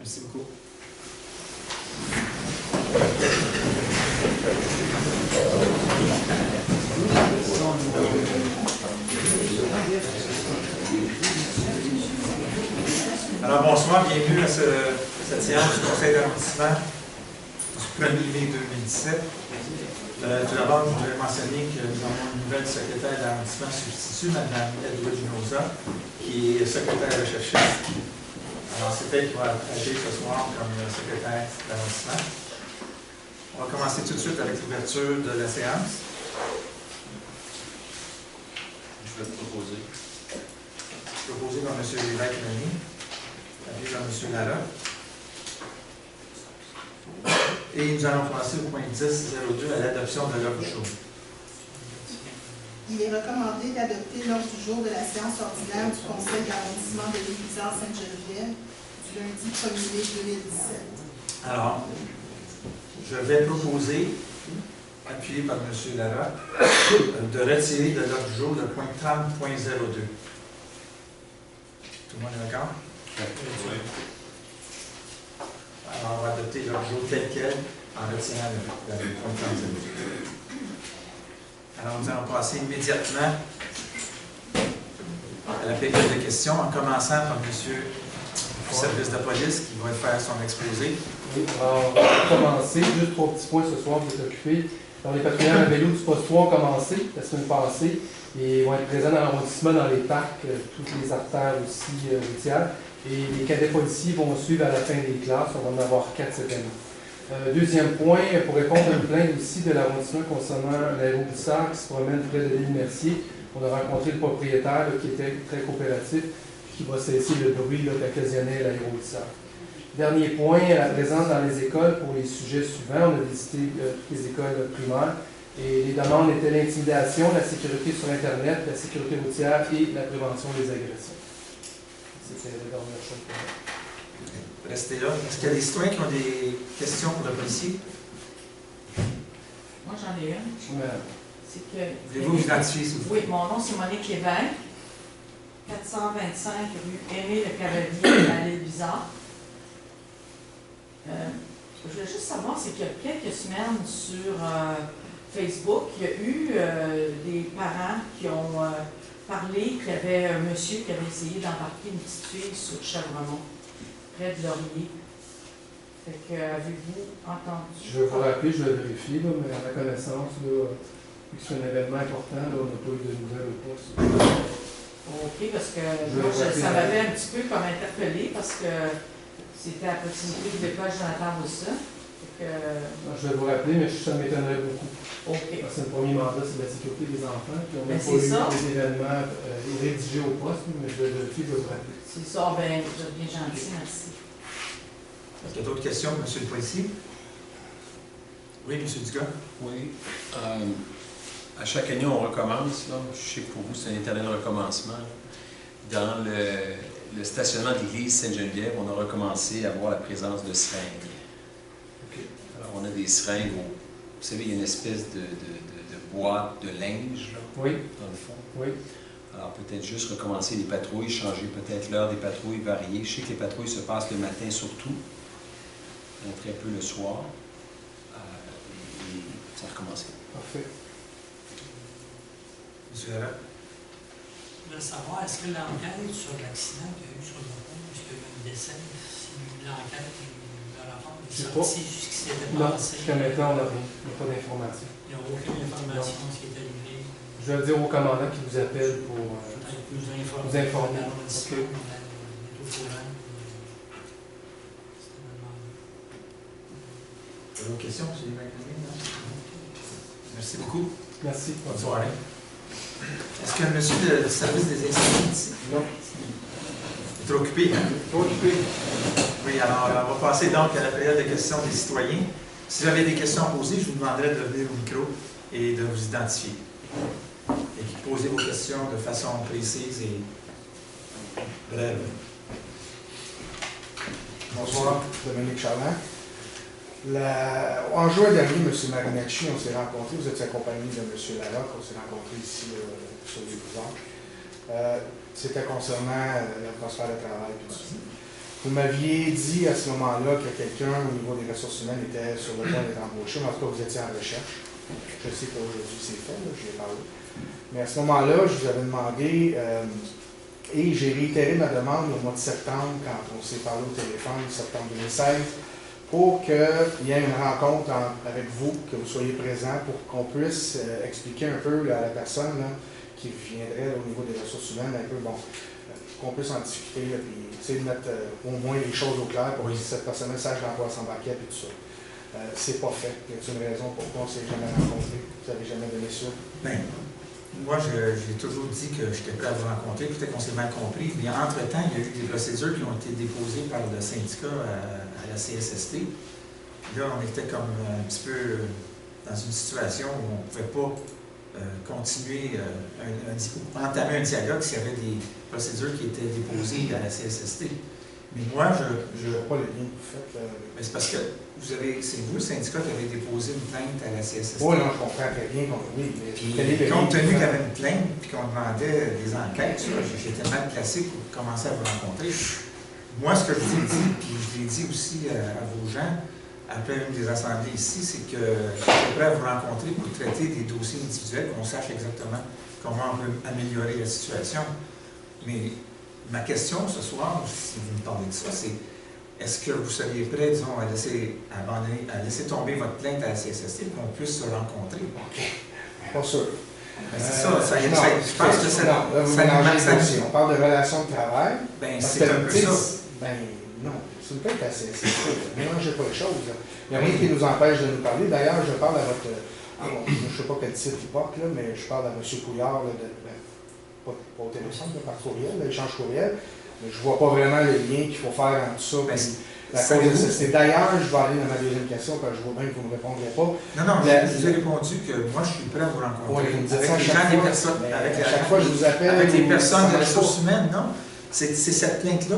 Merci beaucoup. Alors bonsoir, bienvenue à cette séance du Conseil d'arrondissement du 1er mai 2017. Tout d'abord, je voudrais mentionner que nous avons une nouvelle secrétaire d'arrondissement substitut, Mme Edouard Ginoza, qui est secrétaire recherchiste. Alors, c'est elle qui va agir ce soir comme secrétaire d'arrondissement. On va commencer tout de suite avec l'ouverture de la séance. Je vais te proposer. Proposé par M. Lévesque-Meunier, appuyé par M. Lara. Et nous allons passer au point 10.02 à l'adoption de l'ordre du jour. Il est recommandé d'adopter l'ordre du jour de la séance ordinaire du Conseil d'arrondissement de l'Église-Sainte-Geneviève du lundi 1er mai 2017. Alors, je vais proposer, appuyé par M. Lara, de retirer de l'ordre du jour le point 30.02. Tout le monde est d'accord? Oui. Alors, on va adopter l'ordre du jour tel quel en retirant le point 30.02. Alors, nous allons passer immédiatement à la période de questions, en commençant par M. du service de police qui va faire son exposé. Oui, alors, on va commencer. Juste 3 petits points ce soir, vous êtes occupés. Alors, les patrouilleurs à vélo du poste 3 ont commencé la semaine passée et vont être présents dans l'arrondissement, dans les parcs, toutes les artères aussi routières. Et les cadets policiers vont suivre à la fin des classes. On va en avoir 4 cette année. Deuxième point, pour répondre à une plainte aussi de l'arrondissement concernant l'aérobussard qui se promène près de l'île Mercier. On a rencontré le propriétaire qui était très coopératif qui va cesser le bruit qu'occasionnait l'aérobussard. Dernier point, la présence dans les écoles pour les sujets suivants. On a visité toutes les écoles primaires et les demandes étaient l'intimidation, la sécurité sur Internet, la sécurité routière et la prévention des agressions. C'était la dernière chose pour moi. Restez là. Est-ce qu'il y a des citoyens qui ont des questions pour le policier? Moi, j'en ai une. C'est que... Voulez-vous vous identifier, s'il vous plaît? Oui, mon nom, c'est Monique Lévesque, 425 rue Aimé le Cavalier à l'île Bizarre. Je voulais juste savoir, c'est qu'il y a quelques semaines sur Facebook, il y a eu des parents qui ont parlé qu'il y avait un monsieur qui avait essayé d'embarquer une petite fille sur Chèvremont, près de Laurier. Fait que, avez-vous entendu? Je vais vous rappeler, je vais vérifier, là, mais à ma connaissance, là, vu que c'est un événement important, là, on n'a pas eu de nouvelles au poste. OK, parce que moi, ça m'avait un petit peu comme interpellé parce que c'était à proximité de l'école Jonathan Rousseau. Je vais vous rappeler, mais ça m'étonnerait beaucoup. OK. Parce que le premier mandat, c'est la sécurité des enfants. Puis on n'a Ben, pas eu c'est ça. des événements rédigés au poste, mais je vais vérifier, je vais vous rappeler. C'est ça, bien, vous êtes bien gentil, merci. Est-ce qu'il y a d'autres questions, M. le policier? Oui, M. Dugas? Oui. À chaque année, on recommence. Là. Je sais que pour vous, c'est un éternel recommencement. Dans le stationnement de l'église Sainte-Geneviève, on a recommencé à voir la présence de seringues. Okay. Alors, on a des seringues. Vous savez, il y a une espèce de boîte de linge, là, Oui. dans le fond. Oui. Alors, peut-être juste recommencer les patrouilles, changer peut-être l'heure des patrouilles, varier. Je sais que les patrouilles se passent le matin surtout, très peu le soir. Et ça a recommencé. Parfait. M. Lara? Je voulais savoir, est-ce que l'enquête sur l'accident qu'il y a eu sur le pont, est-ce qu'il y a eu un décès, si l'enquête de la rapport est sortie, ce qui s'était Non, passé? jusqu'à maintenant, on n'a rien. Il n'y a pas d'informations. Il n'y a aucune information de ce qui est arrivé. Je vais le dire au commandant qui vous appelle pour Peut-être nous informer. vous informer. On est OK. au courant. D'autres questions, M. Lévesque? Merci beaucoup. Merci. Bonne soirée. Est-ce qu'il y a un monsieur du service des incendies ici? Non. Il est trop occupé, hein? Trop occupé. Oui, alors on va passer donc à la période de questions des citoyens. Si vous avez des questions à poser, je vous demanderai de venir au micro et de vous identifier. Et poser vos questions de façon précise et brève. Bonsoir, Dominique Charland. En juin dernier, M. Marinacci, on s'est rencontrés, vous êtes accompagné de M. Larocque, on s'est rencontrés ici sur les boulevard. C'était concernant l'atmosphère de travail. Vous m'aviez dit à ce moment-là que quelqu'un au niveau des ressources humaines était sur le point d'être embauché, mais en tout cas vous étiez en recherche. Je sais qu'aujourd'hui c'est fait, là, j'y ai parlé. Mais à ce moment-là, je vous avais demandé, et j'ai réitéré ma demande au mois de septembre, quand on s'est parlé au téléphone, septembre 2016, pour qu'il y ait une rencontre avec vous, que vous soyez présent, pour qu'on puisse expliquer un peu là, à la personne là, qui viendrait là, au niveau des ressources humaines, un peu, bon, qu'on puisse en discuter, là, puis essayer de mettre au moins les choses au clair pour que cette personne sache dans quoi s'embarquer, et tout ça. C'est pas fait. Y a-t-il une raison pourquoi on ne s'est jamais rencontré? Vous n'avez jamais donné ça? Bien, moi, j'ai toujours dit que j'étais prêt à vous rencontrer. Peut-être qu'on s'est mal compris. Mais entre-temps, il y a eu des procédures qui ont été déposées par le syndicat à la CSST. Là, on était comme un petit peu dans une situation où on ne pouvait pas continuer, entamer un dialogue s'il y avait des procédures qui étaient déposées à la CSST. Mais moi, je ne vois pas le lien que vous faites. Mais c'est parce que c'est vous, le syndicat, qui avez déposé une plainte à la CSST. Oui, non, je comprends très bien. Oui, mais compte tenu qu'il y avait une plainte et qu'on demandait des enquêtes, j'étais mal placé pour commencer à vous rencontrer. Moi, ce que je vous ai dit, puis je l'ai dit aussi à vos gens, après une des assemblées ici, c'est que j'étais prêt à vous rencontrer pour traiter des dossiers individuels, qu'on sache exactement comment on peut améliorer la situation. Mais ma question ce soir, si vous me parlez de ça, c'est est-ce que vous seriez prêt, disons, à laisser tomber votre plainte à la CSST pour qu'on puisse se rencontrer? OK. Pas sûr. C'est ça, je pense que c'est... Non, là, vous mélangez les dossiers. On parle de relations de travail. Bien, c'est un peu ça. Ben, non, c'est une plainte à la CSST. Ne mélangez pas les choses. Il n'y a rien qui nous empêche de nous parler. D'ailleurs, je parle à votre... je ne sais pas quel titre il porte, là, mais je parle à M. Couillard, là, pas au téléphone, par courriel, l'échange courriel. Mais je ne vois pas vraiment le lien qu'il faut faire entre ça et la CSST. D'ailleurs, je vais aller dans ma deuxième question, parce que je vois bien que vous ne me répondrez pas. Non, je vous ai répondu que moi, je suis prêt à vous rencontrer. Oui, vous me dites avec ça à chaque fois, je vous appelle. Avec les personnes des ressources humaines, non? C'est cette plainte-là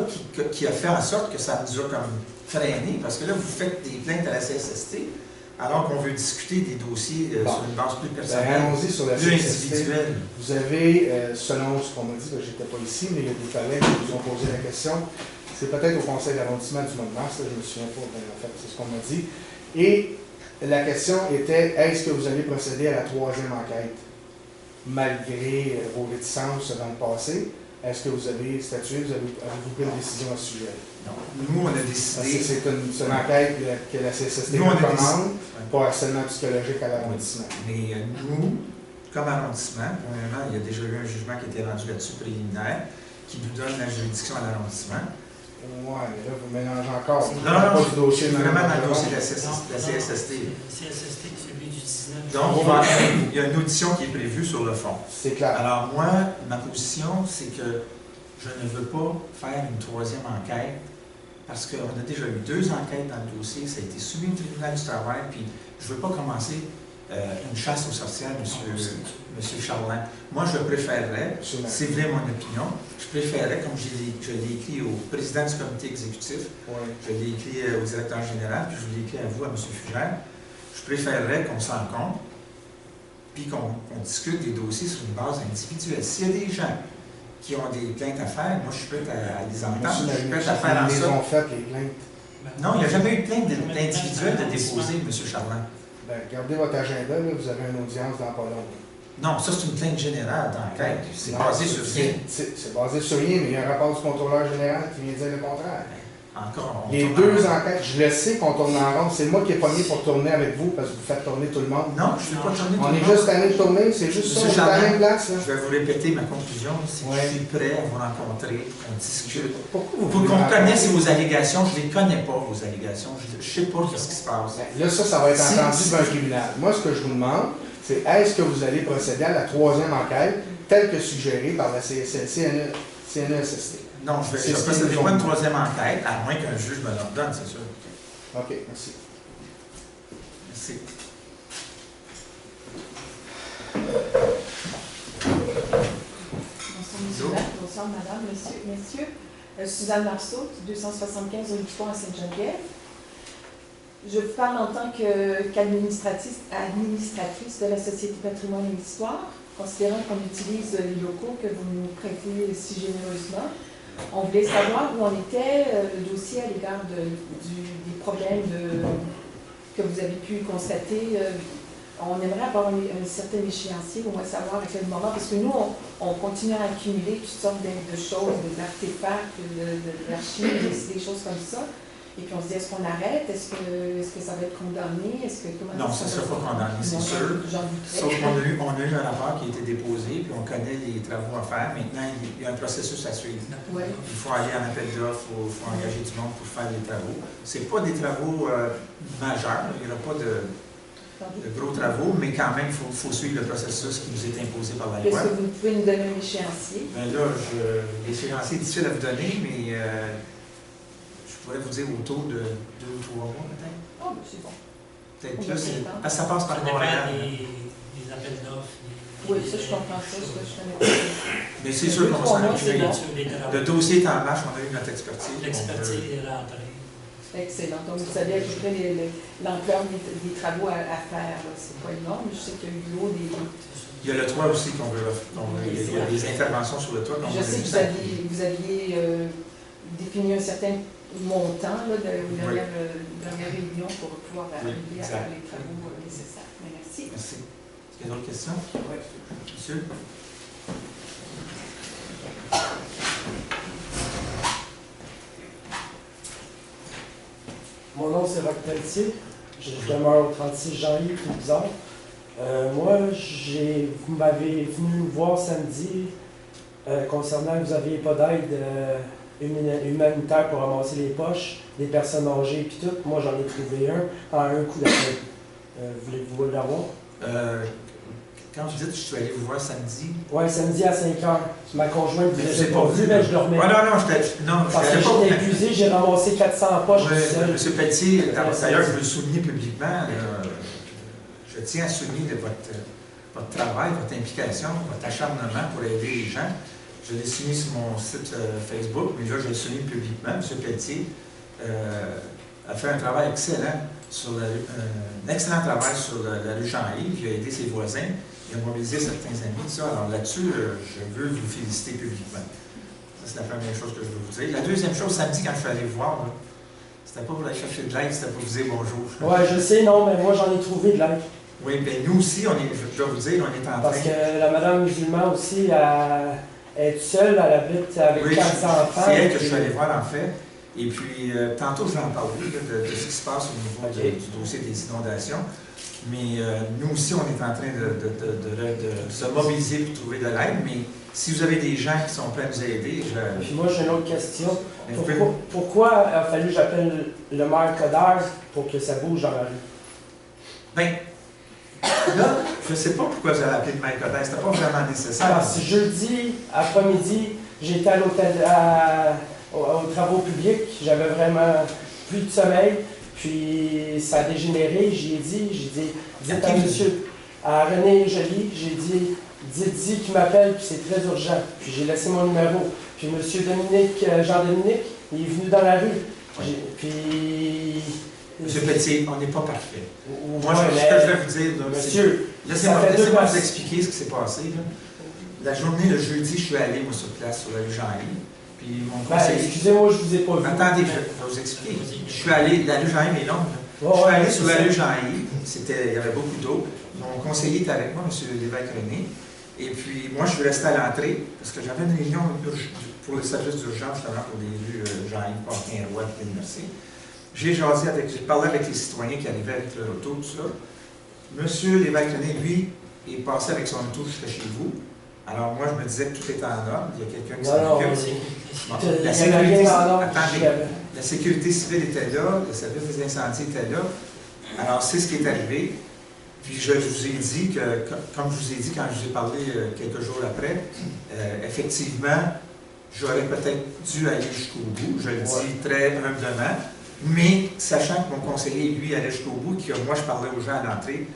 qui a fait en sorte que ça nous a comme freiné, parce que là, vous faites des plaintes à la CSST, alors qu'on veut discuter des dossiers sur une base plus personnelle, allons-y sur la plus CSST. individuelle. Vous avez, selon ce qu'on m'a dit, je n'étais pas ici, mais il y a des collègues qui vous ont posé la question. C'est peut-être au conseil d'arrondissement du mois de mars, là, je ne me souviens pas, en fait, c'est ce qu'on m'a dit. Et la question était, est-ce que vous allez procéder à la troisième enquête, malgré vos réticences dans le passé? Est-ce que vous avez statué, avez-vous pris une décision à ce sujet? Non. Nous, on a décidé... C'est une enquête que la CSST recommande pour harcèlement psychologique à l'arrondissement. Mais nous, comme arrondissement, premièrement, il y a déjà eu un jugement qui a été rendu là-dessus préliminaire, qui nous donne la juridiction à l'arrondissement. Oui, mais là, vous mélangez encore. Non, pas du dossier, vraiment dans le dossier de la CSST. La CSST, celui du 19. Donc, il y a une audition qui est prévue sur le fond. C'est clair. Alors, moi, ma position, c'est que je ne veux pas faire une troisième enquête, parce qu'on a déjà eu 2 enquêtes dans le dossier, ça a été soumis au tribunal du travail, puis je ne veux pas commencer une chasse aux sorcières, M. Charlin. Moi, je préférerais, c'est vrai mon opinion, je préférerais, comme je l'ai écrit au président du comité exécutif, je l'ai écrit au directeur général, puis je l'ai écrit à vous, à M. Fugère, je préférerais qu'on se rencontre, puis qu'on discute des dossiers sur une base individuelle. S'il y a des gens qui ont des plaintes à faire, moi, je suis prêt à les entendre, je suis prêt à faire en sorte... ont fait, les plaintes. Non, il n'y a jamais eu de plainte individuelle de déposer, M. Charlin. Ben, regardez votre agenda, là, vous avez une audience dans pas long. Non, ça, c'est une plainte générale d'enquête. C'est basé sur rien. C'est basé sur rien, mais il y a un rapport du contrôleur général qui vient dire le contraire. Encore, les 2 enquêtes, je le sais qu'on tourne en rond. C'est moi qui ai pogné pour tourner avec vous parce que vous faites tourner tout le monde. Non, je ne fais pas tourner tout le monde. On est juste tanné de tourner, c'est juste ça, on est à la même place. Là. Je vais vous répéter ma conclusion. Si je suis prêt à vous rencontrer, qu'on discute. Pourquoi vous qu'on connaisse vos allégations, je ne les connais pas, vos allégations. Je ne sais pas ce qui se passe. Là, ça va être entendu devant un tribunal. Moi, ce que je vous demande, c'est est-ce que vous allez procéder à la troisième enquête, telle que suggérée par la CNESST? Non, je ne procéderai pas une troisième enquête, à moins qu'un juge me l'ordonne, c'est sûr. OK, merci. Merci. Bonsoir, madame, messieurs. Suzanne Marceau, 275 rue du Pont à Sainte-Geneviève. Je vous parle en tant qu'administratrice de la Société Patrimoine et Histoire, considérant qu'on utilise les locaux que vous nous prêtez si généreusement On voulait savoir où on était, le dossier à l'égard des problèmes que vous avez pu constater. On aimerait avoir un certain échéancier, au moins savoir à quel moment, parce que nous, on continue à accumuler toutes sortes de choses, d'artefacts, d'archives, des choses comme ça. Et puis on se dit, est-ce qu'on arrête? Est-ce que ça va être condamné? Non, ça ne sera pas condamné, c'est sûr. Sauf qu'on a eu un rapport qui a été déposé, puis on connaît les travaux à faire. Maintenant, il y a un processus à suivre. Ouais. Il faut aller en appel d'offres, il faut engager du monde pour faire les travaux. Ce n'est pas des travaux majeurs, il n'y aura pas de gros travaux, mais quand même, il faut suivre le processus qui nous est imposé par la loi. Est-ce que vous pouvez nous donner un échéancier? Bien là, l'échéancier est difficile à vous donner, mais je pourrais vous dire autour de 2 ou 3 mois, peut-être. Oh, ben c'est bon. Peut-être plus. Parce que ça passe par Ça dépend Montréal. des appels d'offres. Oui, ça, je comprends ça, je connais pas. Mais c'est sûr qu'on va s'en occuper. Bon. Le dossier est en marche, on a eu notre expertise. L'expertise est rentrée. Excellent. Donc, vous savez à peu près l'ampleur des travaux à faire. C'est pas énorme. Je sais qu'il y a eu de l'eau, Il y a le toit aussi qu'on veut. Il y a des interventions sur le toit qu'on veut. Je sais que vous aviez défini un certain montant là, de la réunion pour pouvoir arriver à les travaux nécessaires. Mais merci. Merci. Est-ce qu'il y a d'autres questions? Oui. Monsieur? Mon nom c'est Roch Pelletier, je demeure au 36 Jean-Yves, Bizarre. Moi, vous m'avez venu me voir samedi concernant que vous n'aviez pas d'aide humanitaire pour ramasser les poches des personnes âgées et tout. Moi, j'en ai trouvé un en un coup d'appel. Voulez-vous l'avoir? Quand vous dites que je suis allé vous voir samedi. Oui, samedi à 5 h. Ma conjointe Mais disait c'est pas vu, mais je dormais. Non, Parce que j'étais épuisé, j'ai ramassé 400 poches tout seul. M. Pelletier, d'ailleurs, je veux le souligner publiquement. Je tiens à souligner votre travail, votre implication, votre acharnement pour aider les gens. Je l'ai souligné sur mon site Facebook, mais là, je le souligne publiquement. M. Pelletier a fait un travail excellent, un excellent travail sur la rue Jean-Yves. Il a aidé ses voisins, il a mobilisé certains amis. Alors là-dessus, je veux vous féliciter publiquement. Ça, c'est la première chose que je veux vous dire. La deuxième chose, samedi, quand je suis allé vous voir, c'était pas pour aller chercher de l'aide, c'était pour vous dire bonjour. Oui, je sais, non, mais moi, j'en ai trouvé de l'aide. Oui, bien nous aussi, je dois vous dire, on est en train... Parce que la madame musulmane aussi, elle est seule, elle habite avec 4 enfants. C'est elle que je suis allé voir, en fait. Et puis, tantôt, je vais en parler de ce qui se passe au niveau du dossier des inondations. Mais nous aussi, on est en train de se mobiliser pour trouver de l'aide. Mais si vous avez des gens qui sont prêts à nous aider, Puis moi, j'ai une autre question. Pourquoi il a fallu que j'appelle le maire Coderre pour que ça bouge dans la rue? Bien, là, je ne sais pas pourquoi vous avez appelé le maire Coderre. C'était pas vraiment nécessaire. Parce que jeudi après-midi, j'étais à l'hôtel, aux travaux publics. J'avais vraiment plus de sommeil. Puis ça a dégénéré. J'ai dit, dites à monsieur, à René Joly, j'ai dit, dites-y qu'il m'appelle, puis c'est très urgent. Puis j'ai laissé mon numéro. Puis monsieur Dominique, Jean-Dominique, il est venu dans la rue. Puis... Monsieur Pelletier, on n'est pas parfait. Moi, Ouais, ce que je vais vous dire, monsieur, laissez-moi vous expliquer ce qui s'est passé. Là. La journée, le jeudi, je suis allé, moi, sur place, sur la rue Jean-Yves. Puis mon conseiller... excusez-moi, je ne vous ai pas vu. Attendez, je vais vous expliquer. Je suis allé, la rue Jean-Yves est longue. Je suis allé sur la rue Jean-Yves, il y avait beaucoup d'eau. Mon conseiller était avec moi, M. l'évêque René. Et puis, moi, je suis resté à l'entrée, parce que j'avais une réunion pour le service d'urgence, justement, pour les rues Jean-Yves, Port-Saint-Roi, et Ville-Mercier. J'ai parlé avec les citoyens qui arrivaient avec leur auto, tout ça. Monsieur l'évêque René, lui, est passé avec son auto jusqu'à chez vous. Alors, moi, je me disais que tout était en ordre. Il y a quelqu'un qui s'en occupe. La sécurité civile était là, le service des incendies était là. Alors, c'est ce qui est arrivé. Puis, je vous ai dit que, comme je vous ai dit quand je vous ai parlé quelques jours après, effectivement, j'aurais peut-être dû aller jusqu'au bout. Je le dis très humblement. Mais, sachant que mon conseiller, lui, allait jusqu'au bout, que moi, je parlais aux gens à l'entrée,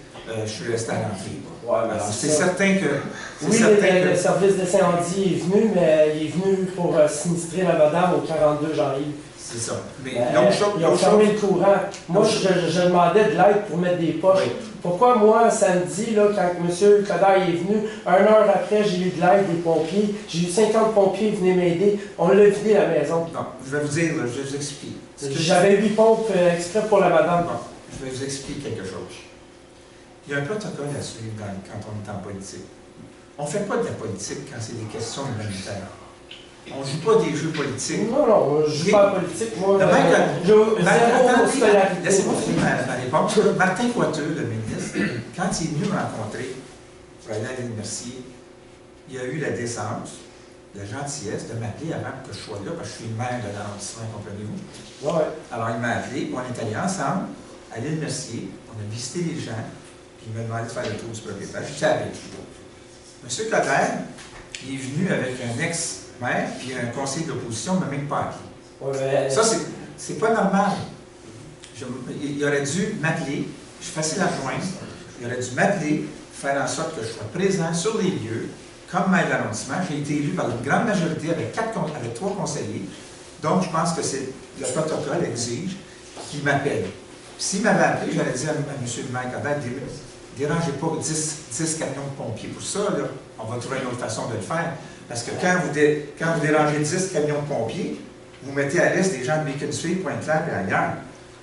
je suis resté à l'entrée. Alors, c'est certain que... Oui, le service d'incendie est venu, mais il est venu pour sinistrer la madame au 42 Jean-Yves. C'est ça. Mais ils ont fermé le courant. Moi, je demandais de l'aide pour mettre des poches. Pourquoi moi, samedi, là, quand M. Coderre est venu, 1 heure après, j'ai eu de l'aide des pompiers, j'ai eu 50 pompiers qui venaient m'aider, on l'a vidé la maison. Non, je vais vous dire, je vais vous expliquer. J'avais 8 pompes exprès pour la madame. Bon, je vais vous expliquer quelque chose. Il y a un protocole à suivre quand on est en politique. On ne fait pas de la politique quand c'est des questions humanitaires. On ne joue pas des jeux politiques. Non, je ne joue pas à la politique. Moi, laissez-moi finir ma réponse. Martin Coiteux, le ministre, quand il est venu me rencontrer pour aller à l'île Mercier, il a eu la décence, la gentillesse de m'appeler avant que je sois là, parce que je suis le maire de l'arrondissement, comprenez-vous? Ouais. Alors, il m'a appelé, on est allés ensemble à l'île Mercier, on a visité les gens, puis il m'a demandé de faire le tour du propriétaire. Je suis avec lui. M. Coderre, il est venu avec un ex-maire, puis un conseiller d'opposition, ne m'a même pas appelé. Ouais, Ça, c'est pas normal. Il aurait dû m'appeler, je suis facile à joindre, il aurait dû m'appeler, faire en sorte que je sois présent sur les lieux, comme maire de l'arrondissement. J'ai été élu par une grande majorité avec 3 conseillers. Donc, je pense que le protocole exige qu'il m'appelle. S'il m'avait appelé, j'aurais dit à M. le maire Coderre, dérangez pas 10 camions de pompiers. Pour ça, là, on va trouver une autre façon de le faire. Parce que quand vous dérangez 10 camions de pompiers, vous mettez à l'est des gens de Beaconsfield, Pointe-Claire et ailleurs.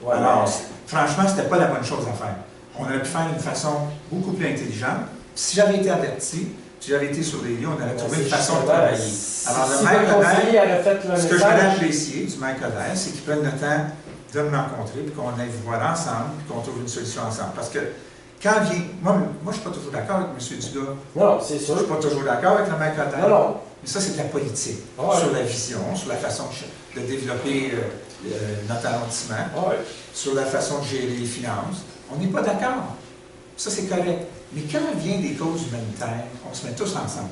Ouais, alors, franchement, c'était pas la bonne chose à faire. On aurait pu faire d'une façon beaucoup plus intelligente. Si j'avais été averti, si j'avais été sur les lieux, on aurait trouvé une façon de travailler. Alors, le maire Coderre, ce que je voulais apprécier du maire Coderre, c'est qu'il prenne le temps de me rencontrer, puis qu'on aille voir ensemble, puis qu'on trouve une solution ensemble. Parce que quand vient... Moi, je ne suis pas toujours d'accord avec M. Dugas. Non, c'est sûr. Je ne suis pas toujours d'accord avec le maire Coderre. Non. Mais ça, c'est de la politique. Ouais. Sur la vision, sur la façon de développer notre arrondissement, sur la façon de gérer les finances. On n'est pas d'accord. Ça, c'est correct. Mais quand vient des causes humanitaires, on se met tous ensemble.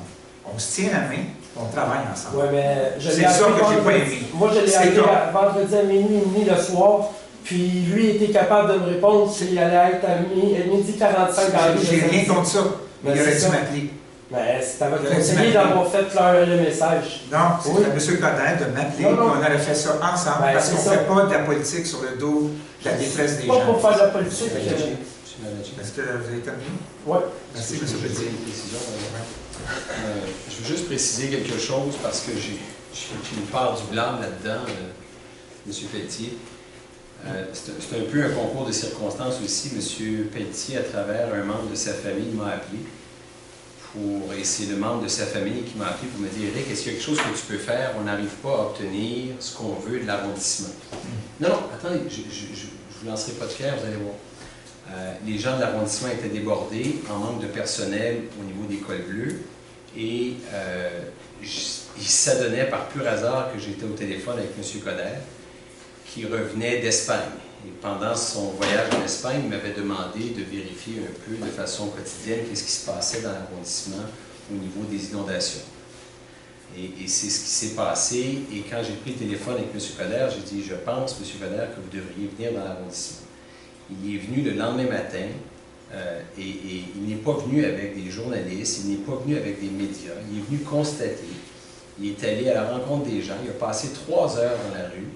On se tient la main, on travaille ensemble. Oui, mais c'est ça que j'ai pas aimé. Moi, je l'ai appelé vendredi à minuit et demi le soir, puis lui était capable de me répondre s'il allait être à midi 45 dans le J'ai rien contre ça. Mais il aurait dû m'appeler. Mais c'est à votre conseiller d'avoir fait le message. Non, c'est à M. Coderre de m'appeler, puis on aurait fait ça ensemble, parce qu'on ne fait pas de la politique sur le dos de la détresse des gens. Pas pour faire de la politique. Est-ce que vous avez terminé? Oui. Merci, M. Petit. Je veux juste préciser quelque chose, parce que j'ai une part du blâme là-dedans, M. Pelletier. C'est un peu un concours de circonstances aussi. M. Pelletier, à travers un membre de sa famille, m'a appelé. Et c'est le membre de sa famille qui m'a appelé pour me dire « Eric, est-ce qu'il y a quelque chose que tu peux faire? On n'arrive pas à obtenir ce qu'on veut de l'arrondissement. » Non, attendez, je ne vous lancerai pas de pierre, vous allez voir. Les gens de l'arrondissement étaient débordés en manque de personnel au niveau des cols bleus. Et il s'adonnait par pur hasard que j'étais au téléphone avec M. Coderre, qui revenait d'Espagne. Et pendant son voyage en Espagne, il m'avait demandé de vérifier un peu de façon quotidienne qu'est-ce qui se passait dans l'arrondissement au niveau des inondations. Et c'est ce qui s'est passé. Et quand j'ai pris le téléphone avec M. Coderre, j'ai dit « Je pense, M. Coderre, que vous devriez venir dans l'arrondissement. » Il est venu le lendemain matin et il n'est pas venu avec des journalistes, il n'est pas venu avec des médias. Il est venu constater. Il est allé à la rencontre des gens. Il a passé 3 heures dans la rue.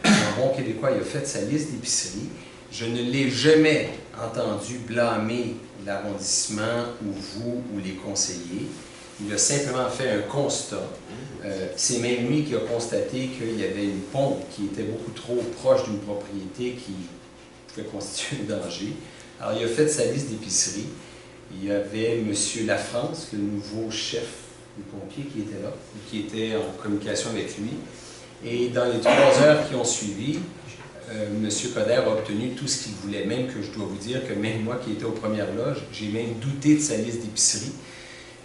En bon québécois, il a fait sa liste d'épicerie. Je ne l'ai jamais entendu blâmer l'arrondissement ou vous ou les conseillers. Il a simplement fait un constat. C'est même lui qui a constaté qu'il y avait une pompe qui était beaucoup trop proche d'une propriété qui pouvait constituer un danger. Alors, il a fait sa liste d'épicerie. Il y avait M. Lafrance, le nouveau chef des pompiers qui était là, qui était en communication avec lui. Et dans les 3 heures qui ont suivi, M. Coderre a obtenu tout ce qu'il voulait, même que je dois vous dire que même moi qui étais aux premières loges, j'ai même douté de sa liste d'épicerie,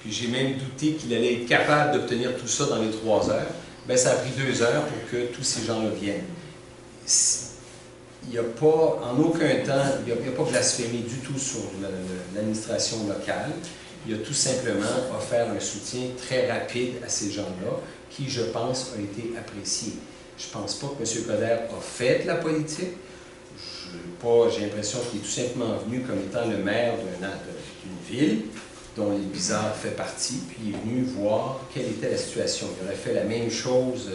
puis j'ai même douté qu'il allait être capable d'obtenir tout ça dans les 3 heures. Bien, ça a pris 2 heures pour que tous ces gens-là viennent. Il n'y a pas, en aucun temps, il n'y a pas blasphémé du tout sur l'administration locale. Il a tout simplement offert un soutien très rapide à ces gens-là, qui, je pense, a été apprécié. Je ne pense pas que M. Coderre a fait de la politique. J'ai l'impression qu'il est tout simplement venu comme étant le maire d'une ville, dont les Bizarres fait partie, puis il est venu voir quelle était la situation. Il aurait fait la même chose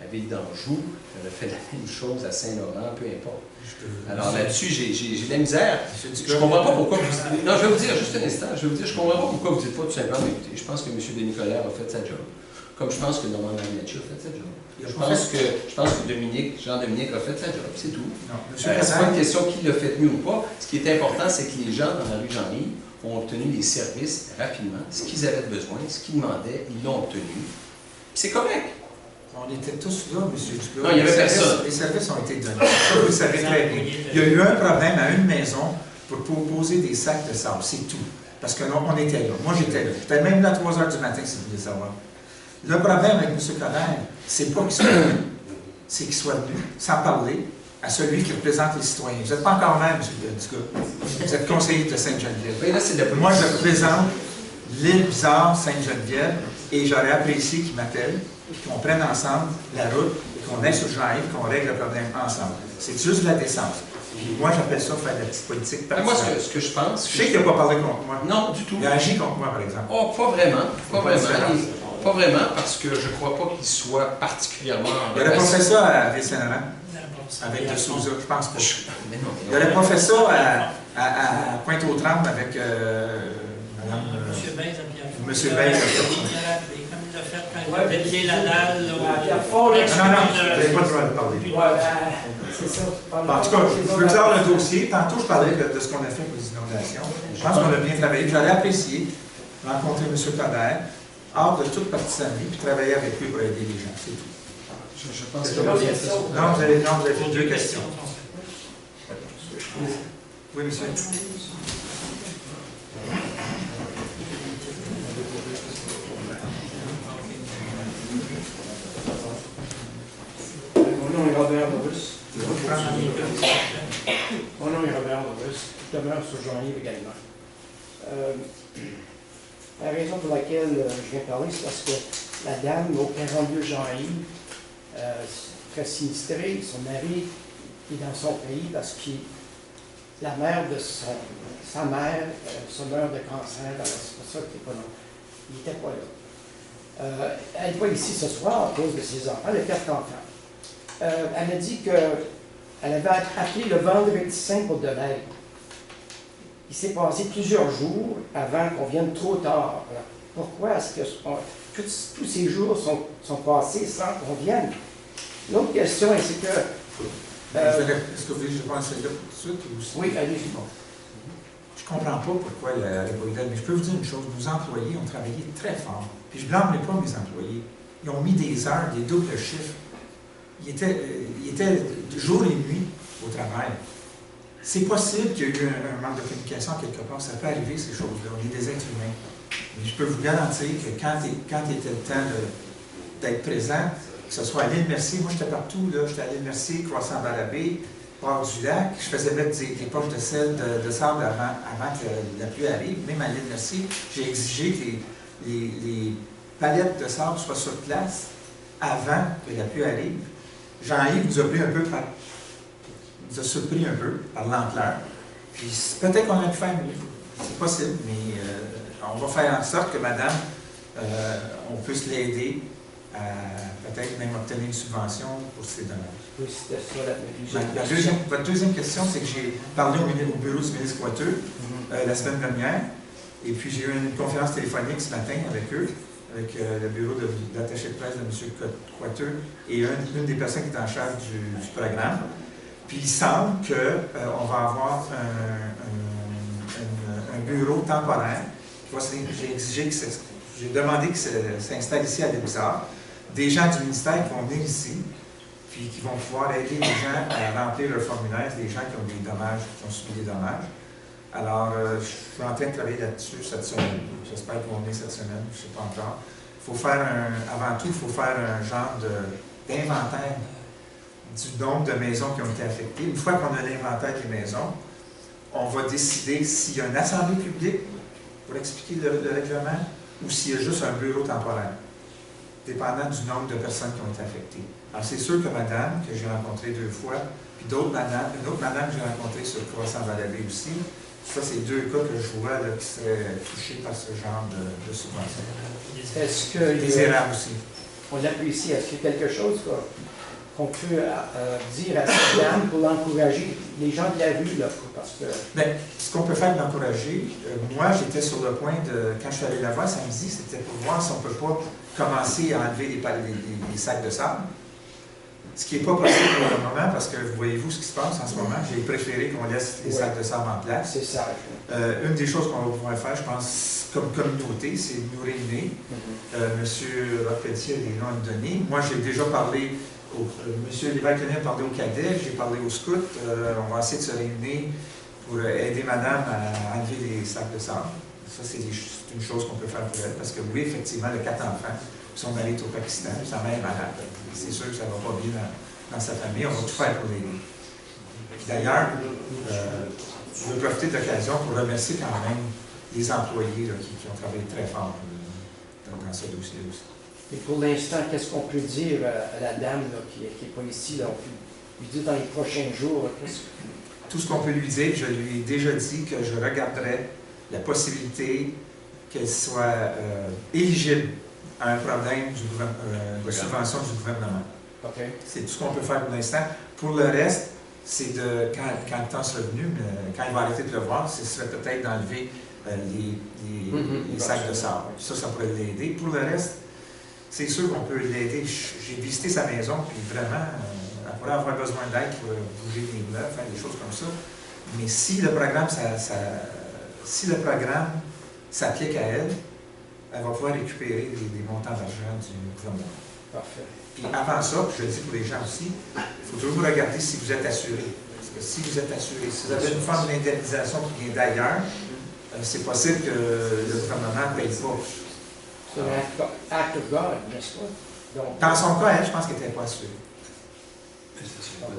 à Ville d'Anjou, j'aurais fait la même chose à Saint-Laurent, peu importe. Alors là-dessus, j'ai de la misère. Je ne comprends pas pourquoi vous... Non, je vais vous dire, juste un instant, je vais vous dire, je ne comprends pas pourquoi vous dites pas tout simplement, mais écoutez, je pense que M. Denis-Colère a fait sa job. Comme je pense que Normand Magnacci a fait sa job. Je pense que Jean-Dominique a fait sa job, c'est tout. C'est pas une question qui l'a fait mieux ou pas. Ce qui est important, c'est que les gens dans la rue Jean-Yves ont obtenu les services rapidement, ce qu'ils avaient besoin, ce qu'ils demandaient, ils l'ont obtenu. C'est correct. On était tous là, M. Duclos. Non, il n'y avait personne. Les services ont été donnés. Ça, vous le savez très bien. Il y a eu un problème à une maison pour poser des sacs de sable, c'est tout. Parce que non, on était là. Moi, j'étais là. J'étais même là à 3 h du matin, si vous voulez savoir. Le problème avec M. Coderre, c'est pas qu'il soit venu, c'est qu'il soit venu sans parler à celui qui représente les citoyens. Vous n'êtes pas encore là, M. Duclos. Vous êtes conseiller de Sainte-Geneviève. Moi, je représente l'île Bizarre, Sainte-Geneviève, et j'aurais apprécié qu'ils m'appellent, qu'on prenne ensemble la route, et qu'on aille sur Jean-Yves, qu'on règle le problème ensemble. C'est juste de la décence. Puis moi, j'appelle ça faire de la petite politique. Moi, ce que je pense... Je sais qu'il n'a pas parlé contre moi. Non, du tout. Il a agi contre moi, par exemple. Oh, pas vraiment. Pas vraiment. Pas vraiment, parce que je ne crois pas qu'il soit particulièrement... Il n'aurait pas fait ça à Ville-Saint-Laurent, avec De Souza, je pense pas. Il n'aurait pas fait ça à Pointe-aux-Trembles avec Mme... Monsieur Baise. Comme il l'a fait quand il a pété la dalle. Non, vous n'avez pas le droit de parler. C'est ça. En tout cas, je veux clore le dossier. Tantôt, je parlais de ce qu'on a fait pour les inondations. Je pense qu'on a bien travaillé. J'aurais apprécié rencontrer M. Coderre, hors de toute partisanerie, puis travailler avec lui pour aider les gens. C'est tout. Je pense que... Non, vous avez fait 2 questions. Oui, monsieur. Mon nom est Robert Lewis. Mon nom est Robert Lewis. Je demeure sur Jean-Yves également. La raison pour laquelle je viens parler, c'est parce que la dame au 42 Jean-Yves, très sinistrée, son mari est dans son pays parce que la mère de sa mère se meurt de cancer, c'est pour ça qu'il n'était pas là. Il n'était pas là. Elle n'est pas ici ce soir à cause de ses enfants, elle a 4 enfants. Elle a dit qu'elle avait appelé le vendredi saint pour de l'aide. Il s'est passé plusieurs jours avant qu'on vienne trop tard. Alors, pourquoi est-ce que tous ces jours sont passés sans qu'on vienne? L'autre question, c'est que... Est-ce que vous voulez que je pense à celle-là tout de suite? Oui, allez-y. Je ne comprends pas pourquoi il a pas eu d'aide, mais je peux vous dire une chose, nos employés ont travaillé très fort. Puis je ne blâmerai pas mes employés. Ils ont mis des heures, des doubles chiffres. Ils étaient jour et nuit au travail. C'est possible qu'il y ait eu un manque de communication quelque part, ça peut arriver ces choses-là, on est des êtres humains. Mais je peux vous garantir que quand était le temps d'être présent, que ce soit à l'île Mercier, moi j'étais partout, j'étais à l'île Mercier, Croissant-Balabé, Port-du-Lac, je faisais mettre des poches de sel, de sable avant que la pluie arrive, même à l'île Mercier, j'ai exigé que les palettes de sable soient sur place avant que la pluie arrive. Jean-Yves nous a surpris un peu par l'ampleur. Puis peut-être qu'on a pu faire mieux. C'est possible, mais on va faire en sorte que madame, on puisse l'aider à peut-être même obtenir une subvention pour ses dommages. Oui, c'était ça Votre deuxième question, c'est que j'ai parlé au bureau du ministre Coiteux la semaine dernière, et puis j'ai eu une conférence téléphonique ce matin avec eux, avec le bureau d'attaché de presse de M. Coiteux et une des personnes qui est en charge du programme. Puis il semble qu'on va avoir un bureau temporaire. J'ai demandé que ça s'installe ici à l'Ébizard. Des gens du ministère qui vont venir ici, puis qui vont pouvoir aider les gens à remplir leur formulaire, des gens qui ont des dommages, qui ont subi des dommages. Alors, je suis en train de travailler là-dessus cette semaine. J'espère qu'ils vont venir cette semaine, je ne sais pas encore. Avant tout, il faut faire un genre d'inventaire du nombre de maisons qui ont été affectées. Une fois qu'on a l'inventaire des maisons, on va décider s'il y a une assemblée publique pour expliquer le règlement ou s'il y a juste un bureau temporaire, dépendant du nombre de personnes qui ont été affectées. Alors, c'est sûr que madame, que j'ai rencontrée 2 fois, puis une autre madame que j'ai rencontrée sur Croissant-Balabé aussi, ça, c'est 2 cas que je vois là, qui seraient touchés par ce genre de subvention. Est-ce que... Les erreurs aussi. on l'apprécie. Est-ce qu'il y a quelque chose qu'on peut dire à cette dame pour l'encourager, les gens de la rue, là, parce que... Bien, ce qu'on peut faire de l'encourager, moi, j'étais sur le point de, quand je suis allé la voir samedi, c'était pour voir si on ne peut pas commencer à enlever les sacs de sable. Ce qui n'est pas possible pour le moment, parce que voyez-vous ce qui se passe en ce moment. J'ai préféré qu'on laisse les sacs de sable en place. C'est ça. Une des choses qu'on va pouvoir faire, je pense, comme communauté, c'est nous réunir. Monsieur Rock-Pelletier a des noms à nous donner. Moi, j'ai déjà parlé, Monsieur Lévesque a parlé au cadet, j'ai parlé aux scouts. On va essayer de se réunir pour aider madame à enlever les sacs de sable. Ça, c'est une chose qu'on peut faire pour elle, parce que oui, effectivement, le 4 enfants sont allés au Pakistan, sa mère est malade. C'est sûr que ça ne va pas bien dans sa famille, on va tout faire pour l'aider. D'ailleurs, je veux profiter de l'occasion pour remercier quand même les employés là, qui ont travaillé très fort dans ce dossier aussi. Et pour l'instant, qu'est-ce qu'on peut dire à la dame là, qui n'est pas ici? Là, on peut lui dire dans les prochains jours? Tout ce qu'on peut lui dire, je lui ai déjà dit que je regarderais la possibilité qu'elle soit éligible à un problème de subvention du gouvernement. Okay. C'est tout ce qu'on peut faire pour l'instant. Pour le reste, c'est de, quand le temps sera venu, quand il va arrêter de pleuvoir, ce serait peut-être d'enlever les sacs de sable. Ça pourrait l'aider. Pour le reste, c'est sûr qu'on peut l'aider. J'ai visité sa maison, puis vraiment, elle pourrait avoir besoin d'aide pour bouger les meubles, faire des choses comme ça. Mais si le programme, s'applique à elle, elle va pouvoir récupérer des montants d'argent du gouvernement. Parfait. Puis avant ça, je le dis pour les gens aussi, il faut toujours regarder si vous êtes assuré. Parce que si vous êtes assuré, si vous avez une forme d'indemnisation qui vient d'ailleurs, c'est possible que le gouvernement ne paye pas. C'est un act of God, n'est-ce pas? Donc, dans son cas, elle, je pense qu'elle n'était pas assurée. C'est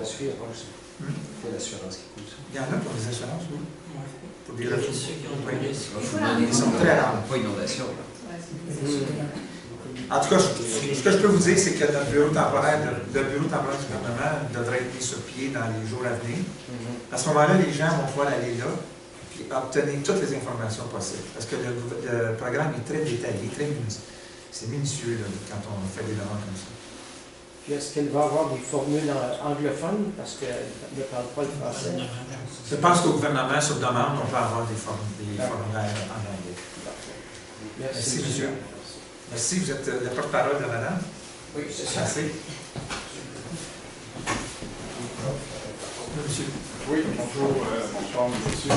l'assurance qui coûte ça. Il y en a pour des assurances, oui. Pour des ressources. Ceux qui ont Oui. donné, Ils sont très rares. Pas inondation. En tout cas, ce que je peux vous dire, c'est que notre bureau temporaire, le bureau temporaire du gouvernement devrait être mis sur pied dans les jours à venir. À ce moment-là, les gens vont pouvoir aller là et obtenir toutes les informations possibles. Parce que le programme est très détaillé, très minutieux. C'est minutieux là, quand on fait des demandes comme ça. puis est-ce qu'elle va avoir des formules anglophones parce qu'elle ne parle pas le français? Je pense qu'au gouvernement, sur demande, on peut avoir des formulaires en anglais. Merci, monsieur. Merci, vous êtes le porte-parole de madame. Oui, c'est ça. Merci. Monsieur. Oui, bonjour, bonsoir, monsieur.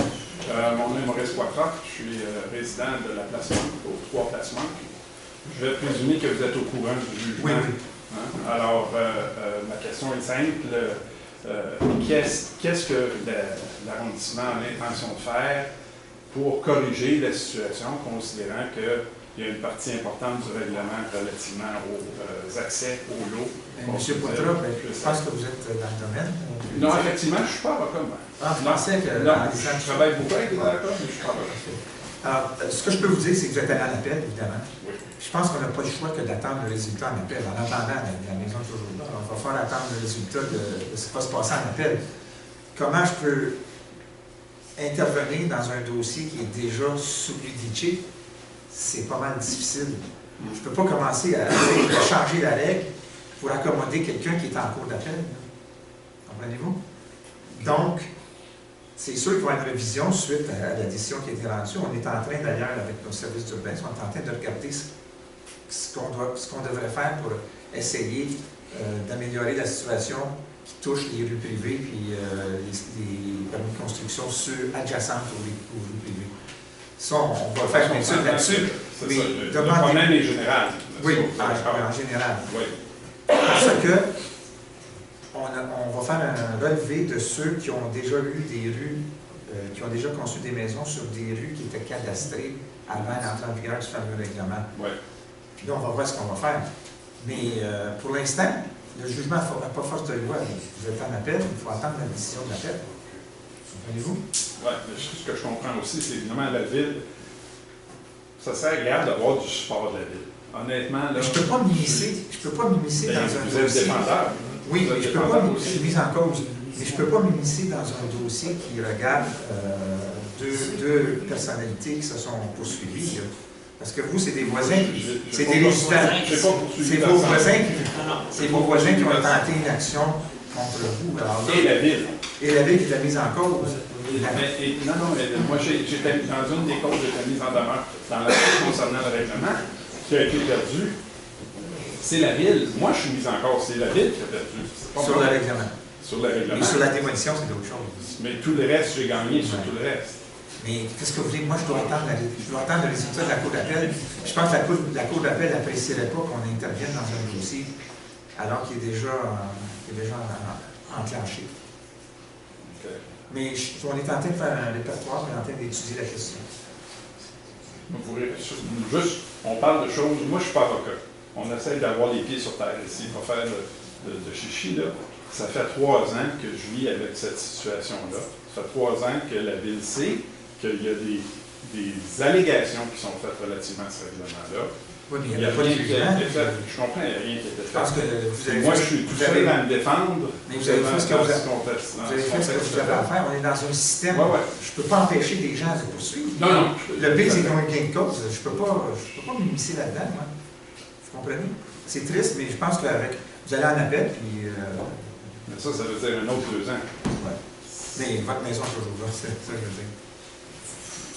Mon nom est Maurice Poitras, je suis résident de la place Manque, aux 3 places Manque. Je vais présumer que vous êtes au courant du jugement. Oui, oui. Hein? Alors, ma question est simple. Qu'est-ce que l'arrondissement a l'intention de faire pour corriger la situation, considérant qu'il y a une partie importante du règlement relativement aux accès au lot? Monsieur Poitras, je pense que vous êtes dans le domaine. Non, effectivement, je ne suis pas avocat. Ah, je pensais que... Non, je travaille beaucoup avec les avocats, mais je ne suis pas avocat. Alors, ce que je peux vous dire, c'est que vous êtes allé à l'appel, évidemment. Oui. Je pense qu'on n'a pas le choix que d'attendre le résultat en appel. En attendant, la maison est toujours là. On va faire attendre le résultat de ce qui va se passer en appel. Comment je peux intervenir dans un dossier qui est déjà sous judice? C'est pas mal difficile. Je ne peux pas commencer à changer la règle pour accommoder quelqu'un qui est en cours d'appel. Comprenez-vous? Donc, c'est sûr qu'il va y avoir une révision suite à la décision qui a été rendue. On est en train, d'ailleurs, avec nos services d'urbanisme, on est en train de regarder ce qu'on devrait faire pour essayer d'améliorer la situation qui touche les rues privées puis les permis de construction adjacentes aux rues privées. Ça, on va faire une étude là-dessus. Mais le problème est général. Oui, en général. Oui. Parce que on va faire un relevé de ceux qui ont déjà eu des rues, qui ont déjà conçu des maisons sur des rues qui étaient cadastrées avant l'entrée en vigueur du fameux règlement. Oui. Puis là, on va voir ce qu'on va faire. Mais pour l'instant, le jugement n'a pas force de loi. Vous êtes en appel, il faut attendre la décision de l'appel. Comprenez-vous? Oui, ce que je comprends aussi, c'est évidemment la ville, ça serait agréable d'avoir du support de la ville. Honnêtement, là... Je ne peux pas m'immiscer dans un Vous êtes dossier... défendeur. Oui, je peux pas, je suis mise en cause, mais je ne peux pas m'immiscer dans un dossier qui regarde deux personnalités qui se sont poursuivies. Parce que vous, c'est des voisins, c'est des résultats. résultats. C'est vos voisins qui ont tenté une action contre vous. Alors là, et la ville. Et la ville qui l'a mise en cause. Moi, j'étais dans une des causes de la mise en demeure, dans la cause concernant le règlement, qui a été perdu. C'est la ville. Moi, je suis mis en cause. C'est la ville qui a perdu. Sur le règlement. Sur le règlement. Et sur la démolition, c'est d'autres choses. Mais tout le reste, j'ai gagné sur tout le reste. Mais qu'est-ce que vous voulez? Moi, je dois attendre le résultat de la Cour d'appel. Je pense que la Cour d'appel n'apprécierait pas qu'on intervienne dans un dossier alors qu'il est déjà enclenché. Okay. Mais on est en train de faire un répertoire, on est en train d'étudier la question. Juste, on parle de choses. Moi, je ne suis pas avocat. On essaie d'avoir les pieds sur terre ici, pas faire de chichi, là. Ça fait 3 ans que je vis avec cette situation-là. Ça fait 3 ans que la Ville sait qu'il y a des allégations qui sont faites relativement à ce règlement-là. Oui, mais il n'y a pas de jugement. Je comprends, il n'y a rien qui a été fait. Parce que vous avez moi, je suis tout seul à me défendre. Mais vous avez fait ce que vous avez à faire. On est dans un système. Ouais. Je ne peux pas empêcher des gens de poursuivre. Non. Le pire, c'est qu'ils ont un gain de cause. Je ne peux pas m'immiscer là-dedans, moi. Vous comprenez? C'est triste, mais je pense que vous allez en appel, puis... Mais ça veut dire un autre 2 ans. Oui. Mais votre maison est toujours là, c'est ça que je veux dire.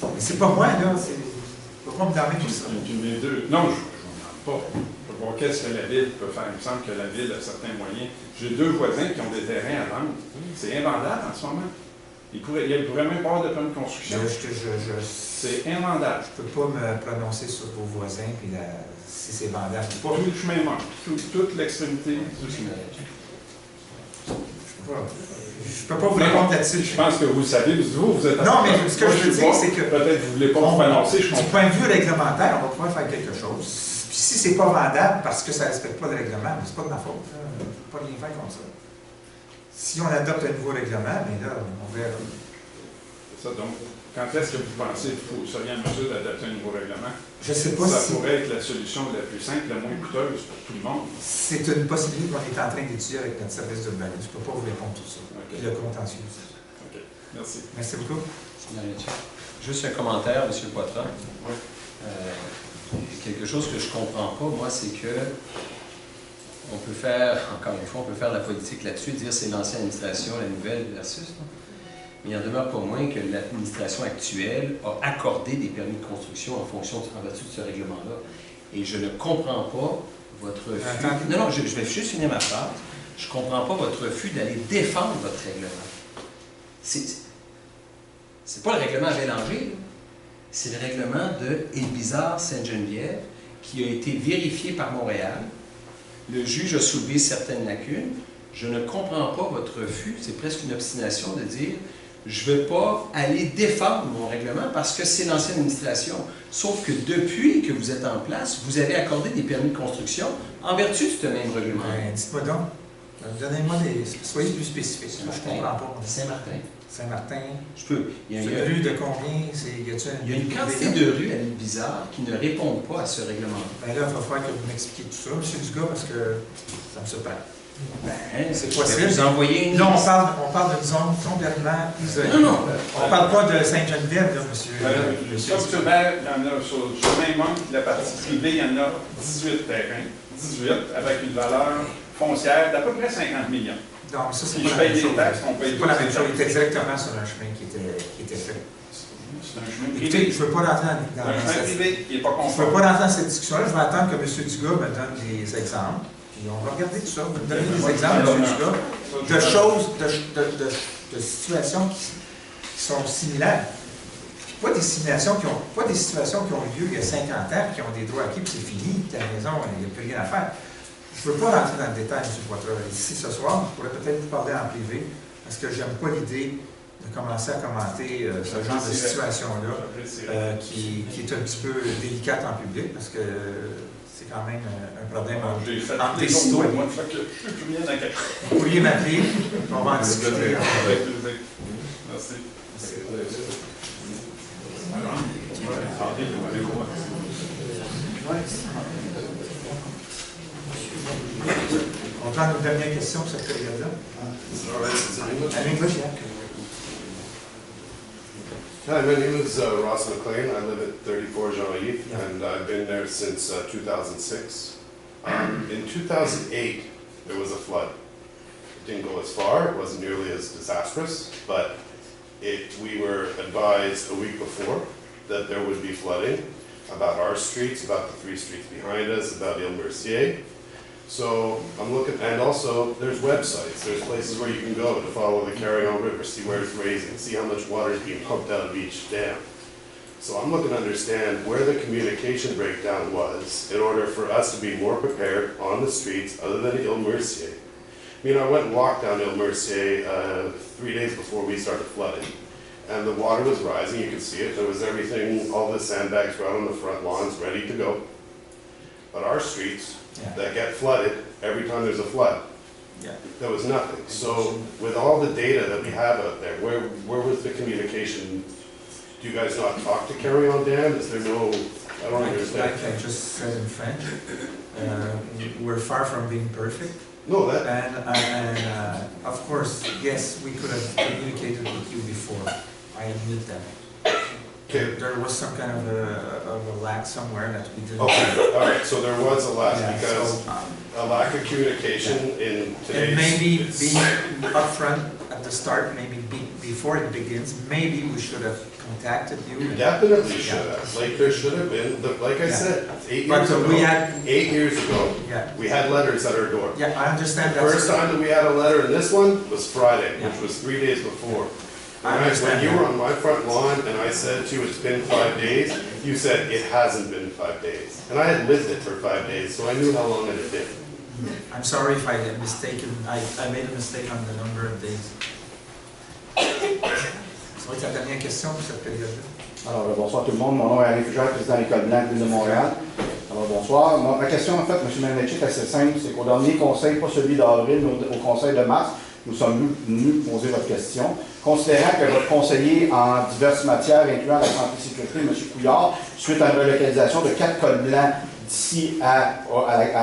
Mais c'est pas moi, là. Je ne peux pas me blâmer tout ça. Non, je ne m'en demande pas. Je peux voir qu'est-ce que la Ville peut faire. Il me semble que la Ville a certains moyens. J'ai 2 voisins qui ont des terrains à vendre. C'est invendable en ce moment. Il ne pourrait même pas avoir de plan de construction. C'est invendable. Je ne peux pas me prononcer sur vos voisins, puis si c'est vendable. Tout le chemin manque. Toute l'extrémité du chemin. Je ne peux pas vous répondre là-dessus. Je pense que vous le savez, vous êtes... Non, mais ce que je veux dire, c'est que... Peut-être que vous ne voulez pas vous prononcer, je comprends. Du point de vue réglementaire, on va pouvoir faire quelque chose. Puis si c'est pas vendable parce que ça ne respecte pas le règlement, c'est pas de ma faute. Je ne peux pas rien faire comme ça. Si on adopte un nouveau règlement, mais là, on verra. C'est ça, donc, quand est-ce que vous pensez que vous seriez en mesure d'adopter un nouveau règlement? Je ne sais pas ça si... pourrait être la solution la plus simple, la moins coûteuse pour tout le monde. C'est une possibilité qu'on est en train d'étudier avec notre service d'urbanisme. Je ne peux pas vous répondre tout ça. Okay. Le contentieux. OK. Merci. Merci beaucoup. Juste un commentaire, M. Poitras. Oui. Quelque chose que je ne comprends pas, moi, c'est que on peut faire, encore une fois, on peut faire de la politique là-dessus, dire c'est l'ancienne administration, la nouvelle versus. Non? Mais il en demeure pas moins que l'administration actuelle a accordé des permis de construction en vertu de ce règlement-là. Et je ne comprends pas votre refus. Non, je vais juste finir ma phrase. Je ne comprends pas votre refus d'aller défendre votre règlement. C'est pas le règlement à Bélanger, c'est le règlement de Élbizard-Sainte-Geneviève qui a été vérifié par Montréal. Le juge a soulevé certaines lacunes. Je ne comprends pas votre refus, c'est presque une obstination de dire je ne veux pas aller défendre mon règlement parce que c'est l'ancienne administration. Sauf que depuis que vous êtes en place, vous avez accordé des permis de construction en vertu de ce même règlement. Dites-moi donc, donnez-moi soyez plus spécifiques. Je ne comprends pas. Saint-Martin. Saint-Martin. Je peux. Il y a une rue de combien? Il y a une quantité de rues à l'île Bizarre qui ne répondent pas à ce règlement. Ben là, il va falloir que vous m'expliquiez tout ça, M. Dugas, parce que ça me surprend. Ben, c'est possible. Vous envoyez une... Là, on parle d'une zone complètement isolée. Non. On ne parle pas de Sainte-Geneviève, là, monsieur. Comme tout maire, il y en a sur le chemin manque, la partie privée, il y en a 18 terrains. 18 avec une valeur foncière d'à peu près 50 millions. Donc, ça, c'est pas la même chose. C'est pas la même chose. Il était directement sur un chemin qui était fait. C'est un chemin privé. Écoutez, je ne veux pas rentrer dans un chemin privé, il n'est pas je ne veux pas rentrer dans cette discussion-là. Je vais attendre que M. Dugas me donne des exemples. Puis on va regarder tout ça. Vous me donnez des exemples, M. Dugas, de choses, de situations qui sont similaires. Pas des situations qui ont lieu il y a 50 ans, qui ont des droits acquis, puis c'est fini, tu as raison, il n'y a plus rien à faire. Je ne veux pas rentrer dans le détail, M. Poitras. Ici, ce soir, je pourrais peut-être vous parler en privé, parce que j'aime pas l'idée de commencer à commenter ce genre de situation-là, qui est un petit peu délicate en public, parce que c'est quand même un problème entre les citoyens. Vous pourriez m'appeler, on va en discuter. Merci. On prend une dernière question pour cette période-là. Hi, my name is Ross McLean. I live at 34 Jean-Yves. and I've been there since 2006. In 2008, there was a flood. It didn't go as far, it wasn't nearly as disastrous, but we were advised a week before that there would be flooding about our streets, about the 3 streets behind us, about Ile Mercier. So I'm looking, and also there's websites, there's places where you can go to follow the Carillon River, see where it's raising, see how much water is being pumped out of each dam. So I'm looking to understand where the communication breakdown was in order for us to be more prepared on the streets other than Ile Mercier. I mean, I went and walked down Ile Mercier 3 days before we started flooding. And the water was rising, you could see it. There was everything, all the sandbags were out on the front lawns, ready to go. But our streets that get flooded every time there's a flood, there was nothing. So with all the data that we have out there, where was the communication? Do you guys not talk to Carillon Dam? Is there no, I don't understand. Like I just said in French, we're far from being perfect. No, that... And of course, yes, we could have communicated with you before. I admit that. Okay. There was some kind of a lack somewhere that we didn't. Okay, all right, so there was a lack because so, a lack of communication in today's... And maybe being upfront at the start, maybe before it begins, maybe we should have contacted you. Definitely should have. Like there should have been, like I said, 8 years ago, we had, 8 years ago, we had letters at our door. Yeah, I understand The that. first time that we had a letter in this one was Friday, which was 3 days before. When you were on my front lawn and I said to you it's been 5 days, you said it hasn't been 5 days. And I had lived it for 5 days, so I knew how long it had been. I'm sorry if I had mistaken, I made a mistake on the number of days. Ça va être la dernière question pour cette période-là. Alors, bonsoir tout le monde. Mon nom est Alain Fugère, président de l'École Blanche Ville de Montréal. Alors, bonsoir. Ma question, en fait, M. Marinacci, est assez simple. C'est qu'au dernier conseil, pas celui d'avril, mais au conseil de mars, nous sommes venus poser votre question. Considérant que votre conseiller en diverses matières, incluant la santé et sécurité, M. Couillard, suite à une relocalisation de 4 cols blancs d'ici à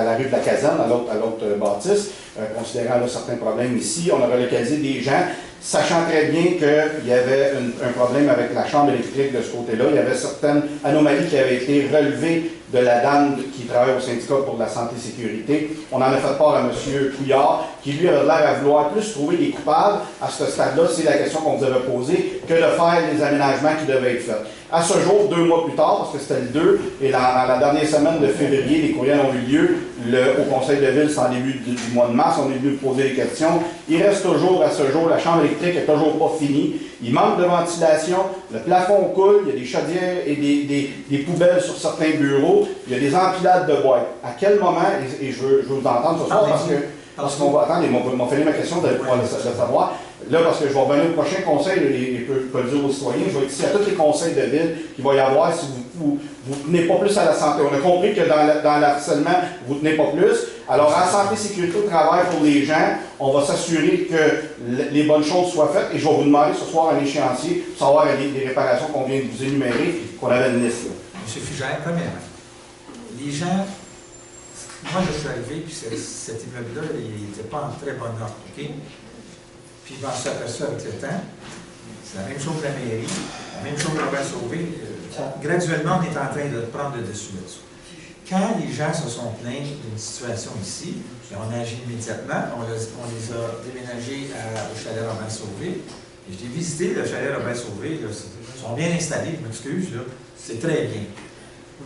la rue de la Caserne, à l'autre bâtisse, considérant là, certains problèmes ici, on a relocalisé des gens, sachant très bien qu'il y avait un problème avec la chambre électrique de ce côté-là. Il y avait certaines anomalies qui avaient été relevées de la dame qui travaille au syndicat pour la santé et sécurité. On en a fait part à M. Couillard, qui lui avait l'air à vouloir plus trouver les coupables à ce stade-là, c'est la question qu'on vous avait posée, que de faire les aménagements qui devaient être faits. À ce jour, 2 mois plus tard, parce que c'était le 2, et dans la dernière semaine de février, les courriels ont eu lieu au conseil de ville, c'est en début du mois de mars, on est venu poser des questions. Il reste toujours, à ce jour, la chambre électrique n'est toujours pas finie. Il manque de ventilation, le plafond coule, il y a des chaudières et des poubelles sur certains bureaux, il y a des empilades de boîtes. À quel moment, et je veux vous entendre ce soir, parce qu'on va attendre, ils m'ont fait ma question de pouvoir le savoir. Là, parce que je vais revenir au prochain conseil, je peux le dire aux citoyens, je vais être ici à tous les conseils de ville qu'il va y avoir si vous tenez pas plus à la santé. On a compris que dans l'harcèlement, vous ne tenez pas plus. Alors, en santé, sécurité au travail pour les gens, on va s'assurer que les bonnes choses soient faites. Et je vais vous demander ce soir un échéancier pour savoir les réparations qu'on vient de vous énumérer, qu'on avait une liste. M. Fugère, premièrement, les gens, moi je suis arrivé, puis cet immeuble-là, il n'était pas en très bonne ordre, OK? Puis je m'en suis aperçu avec le temps. C'est la même chose que la mairie, la même chose que Robert Sauvé. Graduellement, on est en train de prendre le dessus là-dessus. Quand les gens se sont plaints d'une situation ici, on a agi immédiatement, on les a déménagés au chalet Robert Sauvé. Et je l'ai visité, le chalet Robert Sauvé, ils sont bien installés, je m'excuse, c'est très bien.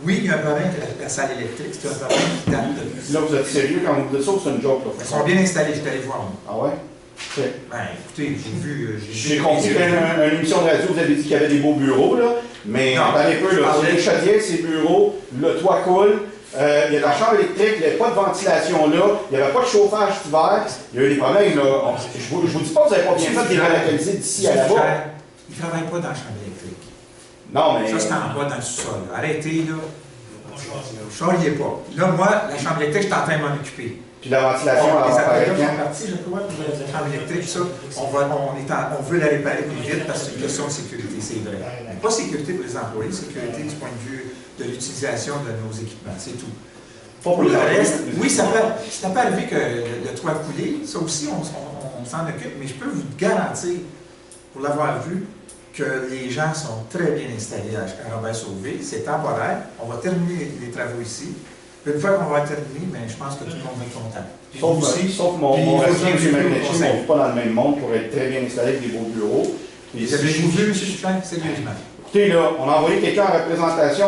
Oui, il y a un problème avec la salle électrique, c'est un problème qui date de... Là, vous êtes sérieux quand vous dites ça ou c'est une joke? Là? Ils sont bien installés, je suis allé voir. Ah ouais? Okay. Ben, écoutez, j'ai vu... J'ai compris qu'à une émission de radio, vous avez dit qu'il y avait des beaux bureaux, là, mais attendez un peu, là, les chaudières, ces bureaux, le toit coule, il y a de la chambre électrique, il n'y avait pas de ventilation là, il n'y avait pas de chauffage cet hiver, il y a eu des problèmes, là. Je vous dis pas que vous n'avez pas bien fait de les relocaliser d'ici à là-bas. Ils ne travaillent pas dans la chambre électrique. Non, mais... Ça, c'est en bas dans le sous-sol. Arrêtez, là. Je ne charriez pas. Là, moi, la chambre électrique, je suis en train de m'en occuper. Puis la ventilation, les appels sont partis, je crois, pour la chambre électrique, ça, on veut la réparer plus vite parce que c'est une question de sécurité, c'est vrai. Mais pas sécurité pour les employés, sécurité du point de vue de l'utilisation de nos équipements, c'est tout. Pour le reste, oui, ça peut arriver que le toit coulé, ça aussi, on s'en occupe, mais je peux vous garantir, pour l'avoir vu, que les gens sont très bien installés à Robert-Sauvé. C'est temporaire. On va terminer les travaux ici. Une fois qu'on va terminer, je pense que tout le monde va être content. Puis vous aussi, Sauf mon puis il faut restaurant, bien M. vivre au Magnetti, conseil. on ne vit pas dans le même monde pour être très bien installé avec des beaux bureaux. Et Vous si avez-vous je- vu, M. Dupin, sérieusement? Écoutez, là, on a envoyé quelqu'un en représentation,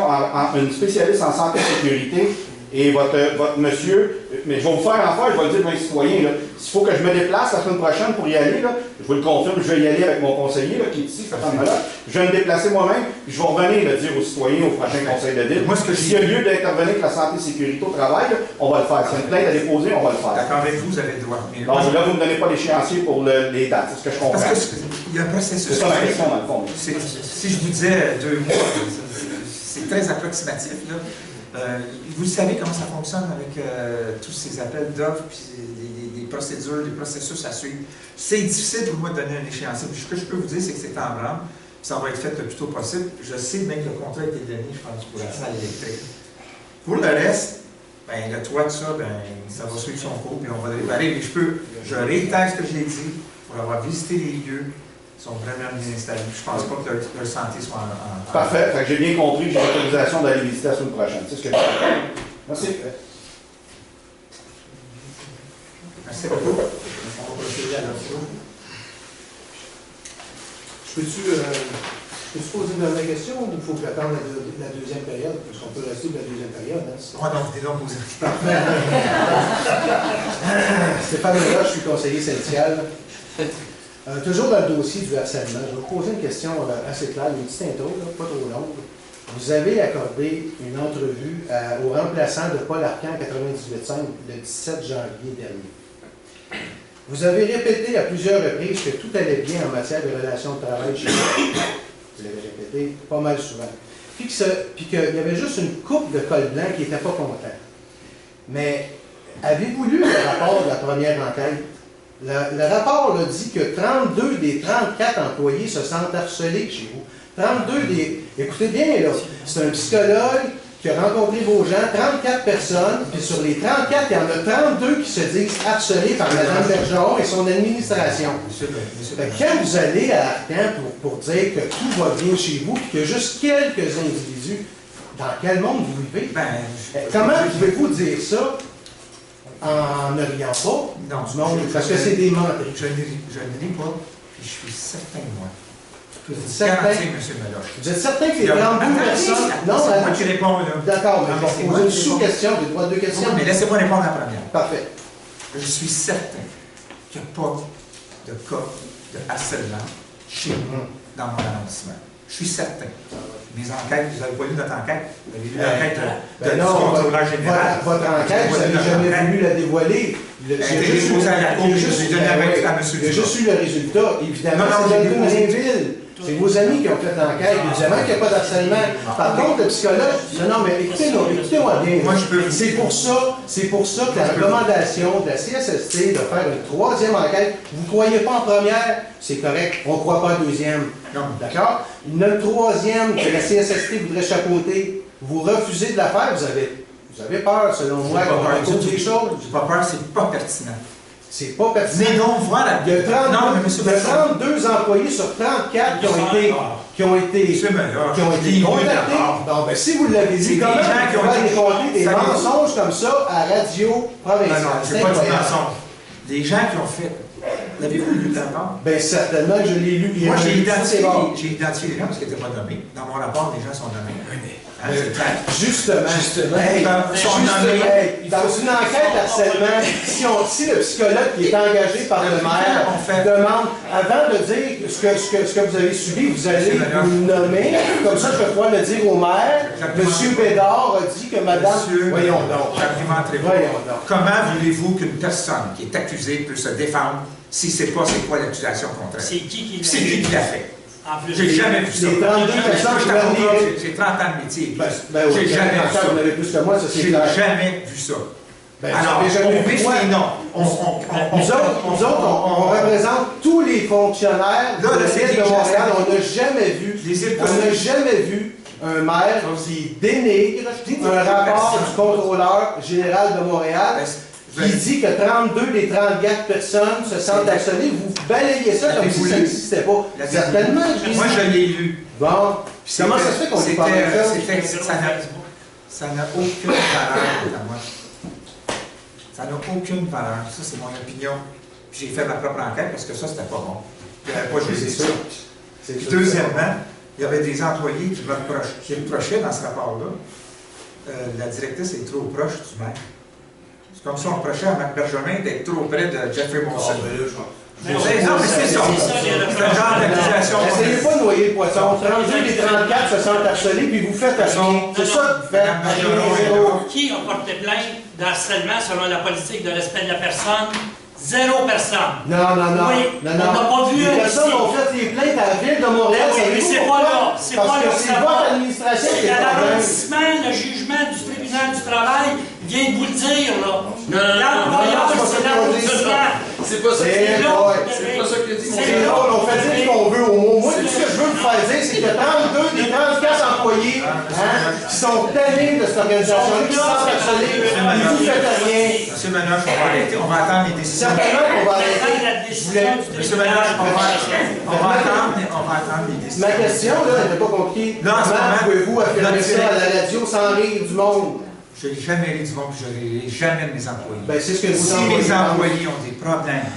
une spécialiste en santé et sécurité, et votre monsieur, mais je vais vous faire en faire, je vais le dire devant les citoyens, là. S'il faut que je me déplace la semaine prochaine pour y aller, là, je vous le confirme, je vais y aller avec mon conseiller, là, qui est ici, Stéphane Malade. Je vais me déplacer moi-même, puis je vais revenir le dire aux citoyens au prochain conseil de ville. Moi, ce que s'il y a lieu d'intervenir avec la santé et sécurité au travail, là, on va le faire. S'il y a une plainte à déposer, on va le faire. D'accord avec vous, vous avez le droit. Mais Donc là, vous ne me donnez pas l'échéancier pour les dates, c'est ce que je comprends. parce qu'il y a un processus. C'est ça ma question, dans le fond. Si je vous disais 2 mois, c'est très approximatif. Là. Vous savez comment ça fonctionne avec tous ces appels d'offres, puis des procédures, des processus à suivre. C'est difficile pour moi de donner un échéancier. Puis ce que je peux vous dire, c'est que c'est en branle. Ça va être fait le plus tôt possible. Je sais même que le contrat a été donné, je pense, pour la salle électrique. Pour le reste, le toit de ça, ça va suivre son cours, puis on va le réparer. Mais je réitère ce que j'ai dit, pour avoir visité les lieux. Ils sont vraiment bien installés. Je ne pense pas que leur santé soit en... Parfait. Fait que j'ai bien compris que j'ai l'autorisation d'aller visiter la semaine prochaine. C'est ce que je fais. Merci. Merci beaucoup. On va procéder à l'autre chose. Peux-tu poser une dernière question ou il faut que j'attende la deuxième période? Parce qu'on peut rester pour la deuxième période. Hein, Non, dis donc, poser. Stéphane Leroy, je suis conseiller syndical. Toujours dans le dossier du harcèlement, je vais vous poser une question assez claire, une petite intro, là, pas trop longue. Vous avez accordé une entrevue au remplaçant de Paul Arcan 98.5 le 17 janvier dernier. Vous avez répété à plusieurs reprises que tout allait bien en matière de relations de travail chez vous. Vous l'avez répété pas mal souvent. Puis qu'il y avait juste une coupe de col blanc qui n'était pas content. Mais avez-vous lu le rapport de la première enquête? Le rapport là, dit que 32 des 34 employés se sentent harcelés chez vous. 32 des... Écoutez bien, là, c'est un psychologue qui a rencontré vos gens, 34 personnes, puis sur les 34, il y en a 32 qui se disent harcelés par Mme Bergeron et son administration. Quand vous allez à Arcan pour dire que tout va bien chez vous, puis qu'il y a juste quelques individus, dans quel monde vous vivez? Comment pouvez-vous dire ça en ne riant pas du monde? Parce que c'est des menteries. Je ne ris pas, puis je suis certain, moi. Vous êtes certain? Vous êtes certain que les 32 personnes... Non, moi qui réponds, là. D'accord, mais je vais poser une sous-question, j'ai le droit à 2 questions. Oui, mais laissez-moi répondre à la première. Parfait. Je suis certain qu'il n'y a pas de cas de harcèlement chez nous, dans mon arrondissement. Je suis certain. Mes enquêtes, vous avez pas lu notre enquête? Vous avez lu l'enquête du contrôleur général? Votre enquête, vous n'avez jamais voulu la dévoiler. Il y a juste eu le résultat. Évidemment, c'est de Blainville. C'est vos amis qui ont fait l'enquête. Évidemment qu'il n'y a pas d'harcèlement. Par contre, le psychologue, non, mais écoutez-moi bien. C'est pour ça que la recommandation de la CSST de faire une 3e enquête, vous ne croyez pas en première, c'est correct. On ne croit pas en 2e. D'accord? Il y en a une 3e que la CSST voudrait chapeauter. Vous refusez de la faire, vous avez peur, selon moi, qu'on raconte des choses. J'ai pas peur, c'est pas pertinent. C'est pas pertinent. Mais donc, voilà. Il y a 32 employés sur 34 qui ont été contactés. Bon, ben, si vous l'avez dit, comment vous pouvez raconter des mensonges comme ça à Radio Provinciale? Non, c'est pas du mensonge. Des gens qui ont fait... L'avez-vous lu d'abord? Bien, certainement que je l'ai lu. Moi, j'ai identifié les gens parce qu'ils n'étaient pas nommés. Dans mon rapport, les gens sont nommés. Justement. Dans une enquête d'harcèlement, si le psychologue qui est engagé par le maire demande, avant de dire ce que vous avez subi, vous allez vous nommer, comme ça je vais pouvoir le dire au maire, M. Bédard a dit que Madame... Voyons donc. Comment voulez-vous qu'une personne qui est accusée peut se défendre si c'est pas c'est quoi l'accusation contre elle? C'est qui l'a fait? J'ai jamais vu ça. Les 32 personnes j'ai 30 ans de métier. J'ai jamais vu ça. Vous avez plus que moi, ça c'est clair. J'ai jamais vu ça. Alors, on vise les noms. Nous autres, on représente tous les fonctionnaires de la ville de Montréal. On n'a jamais vu un maire qui dénigre un rapport du contrôleur général de Montréal. qui dit que 32 des 34 personnes se sentent harcelées, vous balayez ça comme si ça n'existait pas. Certainement. Moi, je l'ai lu. Bon. Comment ça se fait qu'on n'est pas ça n'a aucune valeur à moi. Ça n'a aucune valeur. Ça, c'est mon opinion. Puis j'ai fait ma propre enquête parce que ça, c'était pas bon. Il n'y avait pas juste ça. Puis deuxièmement, il y avait des employés qui reprochaient dans ce rapport-là. La directrice est trop proche du maire. C'est comme si on reprochait à Marc Bergevin d'être trop près de Jeffrey Monson. Non, mais c'est ça. C'est le genre d'accusation. Essayez pas de noyer le poisson. 32 des 34 se sentent harcelés, puis vous faites rien. C'est ça que vous faites. Qui a porté plainte d'harcèlement selon la politique de respect de la personne? 0 personne. Non. Oui, non. On n'a pas vu les personnes ici. ont fait des plaintes à la ville de Montréal. Mais c'est pas là. C'est pas là. C'est votre administration qui C'est est le problème. l'arrondissement, le jugement du tribunal du travail vient de vous le dire, là. Non, c'est l'arrondissement. C'est pas ça que C'est c'est pas ça que dit. C'est drôle, on fait dire ce qu'on veut au mot. Moi, tout ce que je veux vous faire dire, c'est que 32 des 34 employés qui sont tannés de cette organisation-là, qui se sentent harcelés, et vous faites rien. Monsieur Ménage, on va arrêter. On va attendre les décisions. Certainement qu'on va arrêter. Monsieur Ménage, on va attendre les décisions. Ma question, là, elle n'était pas compliquée. Non, en ce moment, comment pouvez-vous affirmer ça à la radio sans rire du monde? Je n'ai jamais ri du monde, je ne rirai jamais de mes employés. Ben, c'est ce que vous si mes employés ont des problèmes,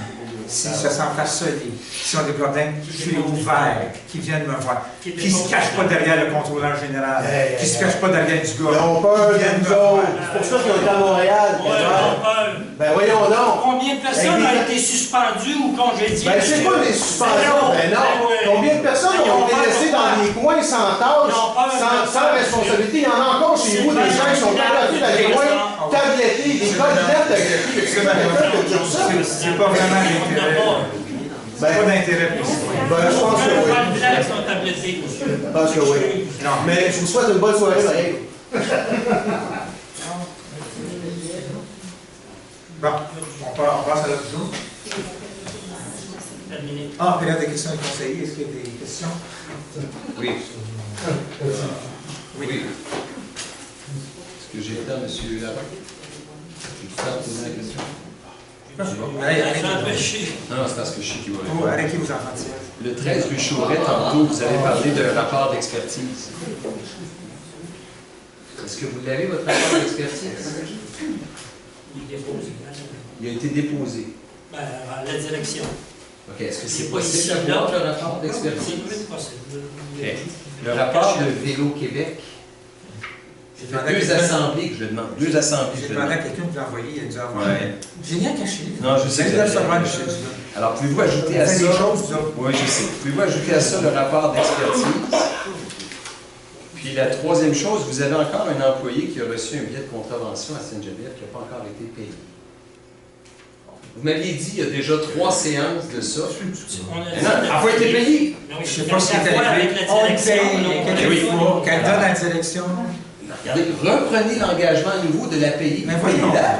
s'ils se sentent harcelés, s'ils ont des problèmes, je suis ouvert, qu'ils viennent me voir, qui ne se cachent pas derrière le contrôleur général, qui ne se cachent pas derrière du gars. Ils ont peur de nous autres. C'est pour ça qu'ils ont été à Montréal. Ben voyons donc. Combien de personnes ont été suspendues ou congédiées? Ben c'est pas des suspensions. Ben non. Combien de personnes ont été laissées dans des coins sans tâches, sans responsabilité? Il y en a encore chez vous, des gens qui sont abattus dans les coins, tablettés, des codenettes avec C'est pas vraiment l'intérêt. C'est pas d'intérêt pour ça. Ben, je pense que oui. Je pense que oui. Mais je vous souhaite une bonne soirée, pareil. Bon, on passe à l'autre jour. Ah, période des questions des conseillers. Est-ce qu'il y a des questions? Oui. Oui. Est-ce que j'ai le temps, M. Larocque? J'ai le temps de poser la question? Non, c'est parce que je sais qu'il va répondre. Arrêtez vos enfants. Le 13 rue Chauret, tantôt, vous avez parlé d'un rapport d'expertise. Est-ce que vous l'avez, votre rapport d'expertise? Il a été déposé. À la direction. OK. Est-ce que c'est possible d'avoir le rapport d'expertise? C'est possible. Le rapport de Vélo Québec. C'est 2 assemblées que je demande. 2 assemblées. J'ai demandé à quelqu'un de l'envoyer, il a dû envoyer. J'ai rien caché. Non, je sais que alors, pouvez-vous ajouter à ça... Oui, je sais. Pouvez-vous ajouter à ça le rapport d'expertise? Puis la troisième chose, vous avez encore un employé qui a reçu un billet de contravention à Sainte-Geneviève qui n'a pas encore été payé. Vous m'aviez dit, il y a déjà 3 séances de ça. Non, elle n'a pas été payée. Je ne sais pas si c'était avec la direction. Qu'elle donne à la direction. Regardez, reprenez l'engagement à nouveau de la payer. Mais voyons-la.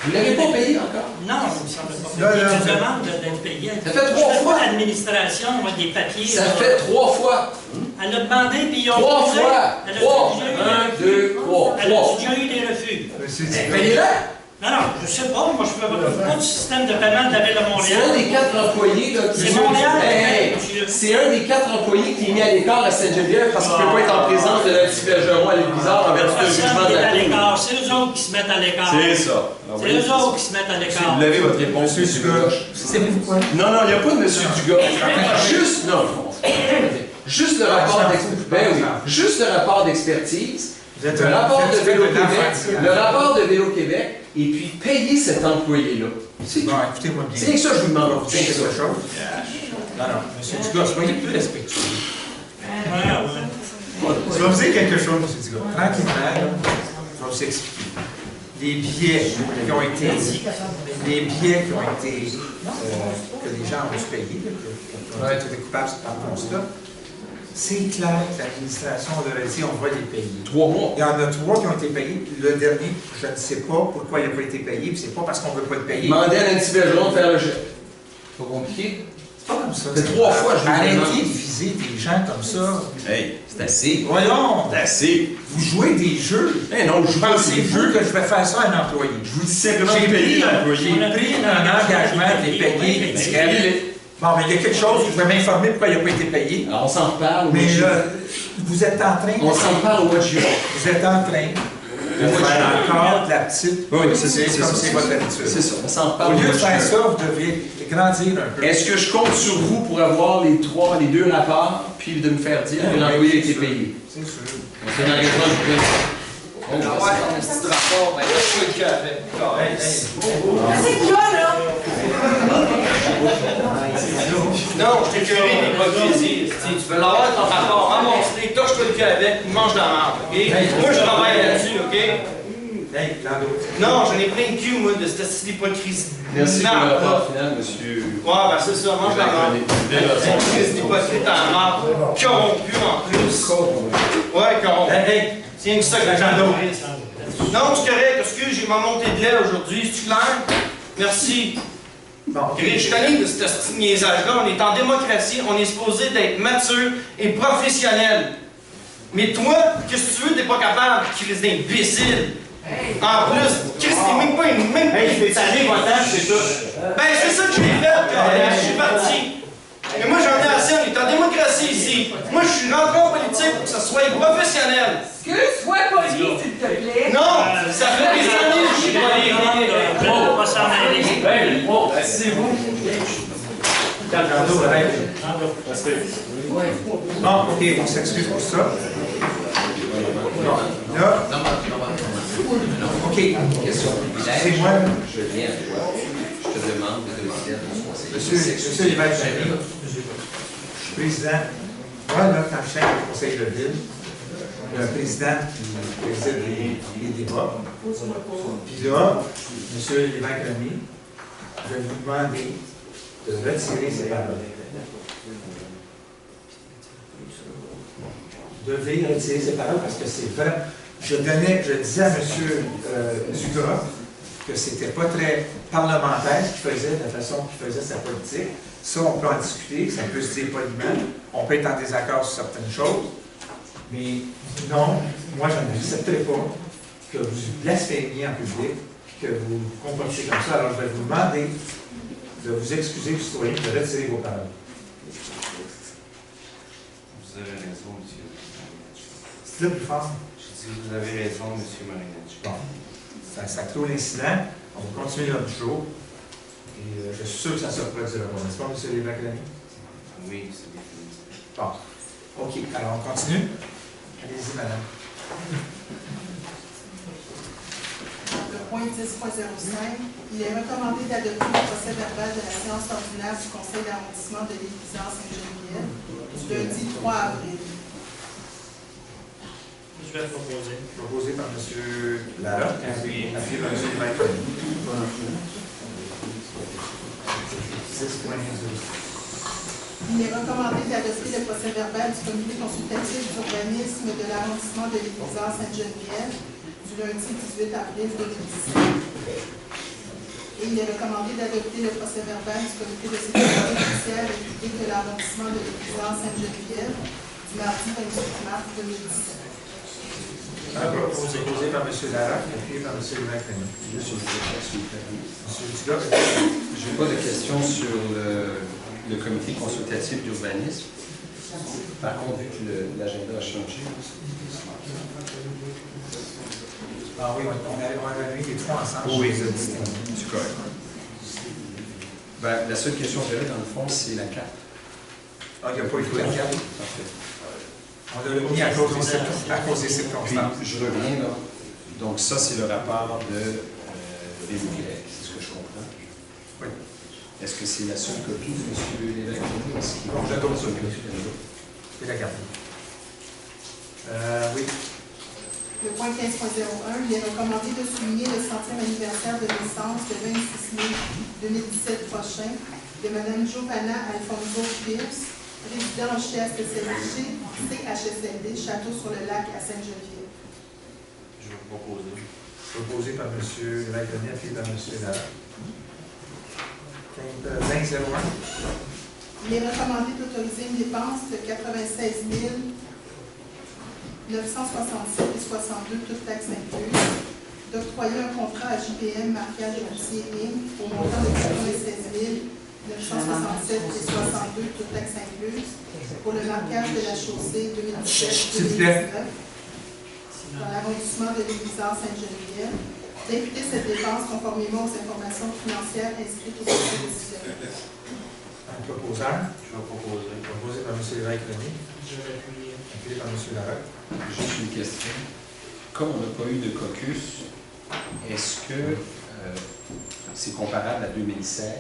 Vous ne l'avez pas payé encore? Non, il ne me semble pas. Je demande d'être payé. Ça fait 3 fois. L'administration, des papiers. Ça fait 3 fois. Elle a demandé, puis ils ont 3 fois. 3. 1, 2, 3. Elle a déjà eu des refus. Payez-la. Non, je ne sais pas. Moi, je ne peux pas du système de paiement de la Ville de Montréal. C'est un des 4 employés. C'est Montréal. C'est un des 4 employés qui est mis à l'écart à Sainte-Geneviève parce qu'il ne peut pas être en présence de la Bergeron à l'Église-Bizarre en vertu de jugement de la Cour. C'est eux autres qui se mettent à l'écart. C'est ça. C'est eux autres qui se mettent à l'écart. Vous l'avez, votre réponse, M. Dugas. C'est pourquoi? Non, non, il n'y a pas de M. Dugas. Juste, non, juste le rapport d'expertise. Ben oui, juste le rapport d'expertise. Le rapport de Vélo-Québec, le rapport de Vélo-Québec, et puis payer cet employé-là. Non, écoutez-moi bien. C'est ça que je vous demande. C'est quelque chose. Non, non, M. Dugas, soyez plus respectueux. Je vais vous dire quelque chose, M. Dugas. Tranquillement, je vais vous expliquer. Les billets qui ont été, que les gens ont dû payer, qui ont été coupables par le constat, c'est clair que l'administration leur a dit on va les payer. 3 mois. Il y en a 3 qui ont été payés. Le dernier, je ne sais pas pourquoi il n'a pas été payé, puis c'est pas parce qu'on ne veut pas le payer. Demandez à Nancy Bergeron de faire le chèque. C'est pas compliqué. Pas comme ça. C'est 3 fois, je vous Arrêtez demande. de viser des gens comme ça. Hey, c'est assez. Voyons! C'est assez. Vous jouez des jeux. Eh non, je joue pas ces Pensez-vous jeux. que je vais faire ça à un employé? Je vous dis simplement J'ai de payer pris l'employé. un engagement de les payer. Bon, mais il y a quelque chose, je vais m'informer pourquoi il n'a pas été payé. Alors, on s'en reparle au mois Mais de juin. vous êtes en train On s'en reparle au mois de juin. Vous êtes en train de faire encore de la petite. Oui, c'est comme ça. c'est votre habitude. C'est ça, on s'en Au reparle au lieu mois de de faire juin. ça, vous devriez grandir un peu. Est-ce que je compte sur vous pour avoir les 2 rapports, puis de me faire dire que l'employé a été payé? C'est sûr. C'est un engagement que je fais. On va avoir ton petit rapport, ben là, je suis le cœur avec. C'est quoi, là? Non, je t'ai curé d'hypocrisie. Tu veux l'avoir ton rapport, ramasse-les, torche-toi le cul avec, mange de la merde, ok? Moi, je travaille là-dessus, ok? Hey, Lando. Non, j'en ai plein de cul, moi, de cette hypocrisie. Merci pour le Merde, là. rapport final, monsieur. Ouais, ben c'est ça, mange de la merde. C'est d'hypocrite en merde, corrompu en plus. Ouais, corrompu. Hey, Tiens que ça que j'en ai. Non, c'est correct, excuse, j'ai ma montée de lait aujourd'hui, c'est-tu clair? Merci. bon, Je suis tanné de ce petit niaisage-là. On est en démocratie, on est supposé d'être mature et professionnel. Mais toi, qu'est-ce que tu veux, t'es pas capable, crise d'imbécile. En plus, Chris, t'es même pas une même. Hey, je vais t'aller, va-t'en, c'est tout. Ben, c'est ça que j'ai fait, je suis parti. Mais moi, j'en ai assez, on est en démocratie ici. Moi, je suis rentré en politique pour que ça soit professionnel. Excuse-moi, poli, s'il te plaît. Non, ça fait des années que je suis poli. On va s'en aller. C'est vous. Lando, arrête. Bon, ok, on s'excuse pour ça. Bon, là. Ok, excusez-moi. Je viens à toi. Je te demande de demander à ton conseiller. Monsieur l'évêque Chagny, je suis président. Moi, là, quand je suis au conseil de ville, le président qui préside les débats. Puis là, monsieur l'évêque Chagny, je vais vous demander de retirer ces paroles. Vous devez retirer ces paroles parce que c'est vrai. Je disais à M. Dugas que c'était pas très parlementaire ce qu'il faisait, la façon qu'il faisait sa politique. Ça, on peut en discuter, ça peut se dire poliment. On peut être en désaccord sur certaines choses. Mais non, moi, je n'accepterai pas que vous blasphémiez en public, que vous vous comportiez comme ça. Alors, je vais vous demander de vous excuser aux citoyens, de retirer vos paroles. Vous avez raison, monsieur. C'est là plus fort. Je dis, vous avez raison, monsieur Marinetti. Bon, ça clôt l'incident. On va continuer notre jour. Et je suis sûr que ça se reproduira pas, n'est-ce pas, M. Lévesque-Lamy? Oui, c'est bien. Bon. OK, alors on continue. Allez-y, madame. Le point 10.05, il est recommandé d'adopter le procès verbal de la séance ordinaire du Conseil d'arrondissement de l'Église Sainte-Geneviève du lundi 3 avril. Je vais proposer. Proposé par M. Larocque, appuyé par M. Lévesque-Lamy. 6.12. Il est recommandé d'adopter le procès verbal du comité consultatif d'urbanisme de l'arrondissement de l'Église Sainte-Geneviève du lundi 18 avril 2017. Et il est recommandé d'adopter le procès verbal du comité de sécurité sociale et publique de l'arrondissement de l'Église Sainte-Geneviève du mardi 28 mars 2017. Proposé par M. Larocque, appuyé par M. Lévesque-Lamy. Monsieur M. Dugas. Je n'ai pas de questions sur le comité consultatif d'urbanisme. Par contre, vu que l'agenda a changé. Ah oui, on a mis les trois ensemble. Oui, c'est correct. Ben, la seule question que j'avais, dans le fond, c'est la carte. Ah, il n'y a pas eu de carte. Parfait. On l'a mis à cause des circonstances. Puis, je reviens là. Donc, ça, c'est le rapport de BWL, c'est ce que je comprends. Oui. Est-ce que c'est la seule copie de M. Lévesque? Bon, je la tourne sur le clé. Et la carte. Oui. Le point 15.01, il est recommandé de souligner le 100e anniversaire de naissance le 26 mai 2017 prochain de Mme Giovanna Alfonso Pierce, résident CHSLD, Château-sur-le-Lac à Sainte-Geneviève. Je vais vous proposer. Proposé par M. Lévesque-Lamy, appuyé par M. Larocque. 20.01. Il est recommandé d'autoriser une dépense de 96 967,62, toutes taxes incluses, d'octroyer un contrat à JPM Marquage Routier Inc. au montant de 96 967,62, toutes taxes incluses, pour le marquage de la chaussée 2017-2019 dans l'arrondissement de l'Église-Sainte-Geneviève, d'imputer cette dépense conformément aux informations financières inscrites au dossier décisionnel. Un proposeur. Je vais proposer. Proposé par M. Lévesque-René. Je vais appuyer. Appuyé par M. Larocque. Juste une question. Comme on n'a pas eu de caucus, est-ce que c'est comparable à 2016?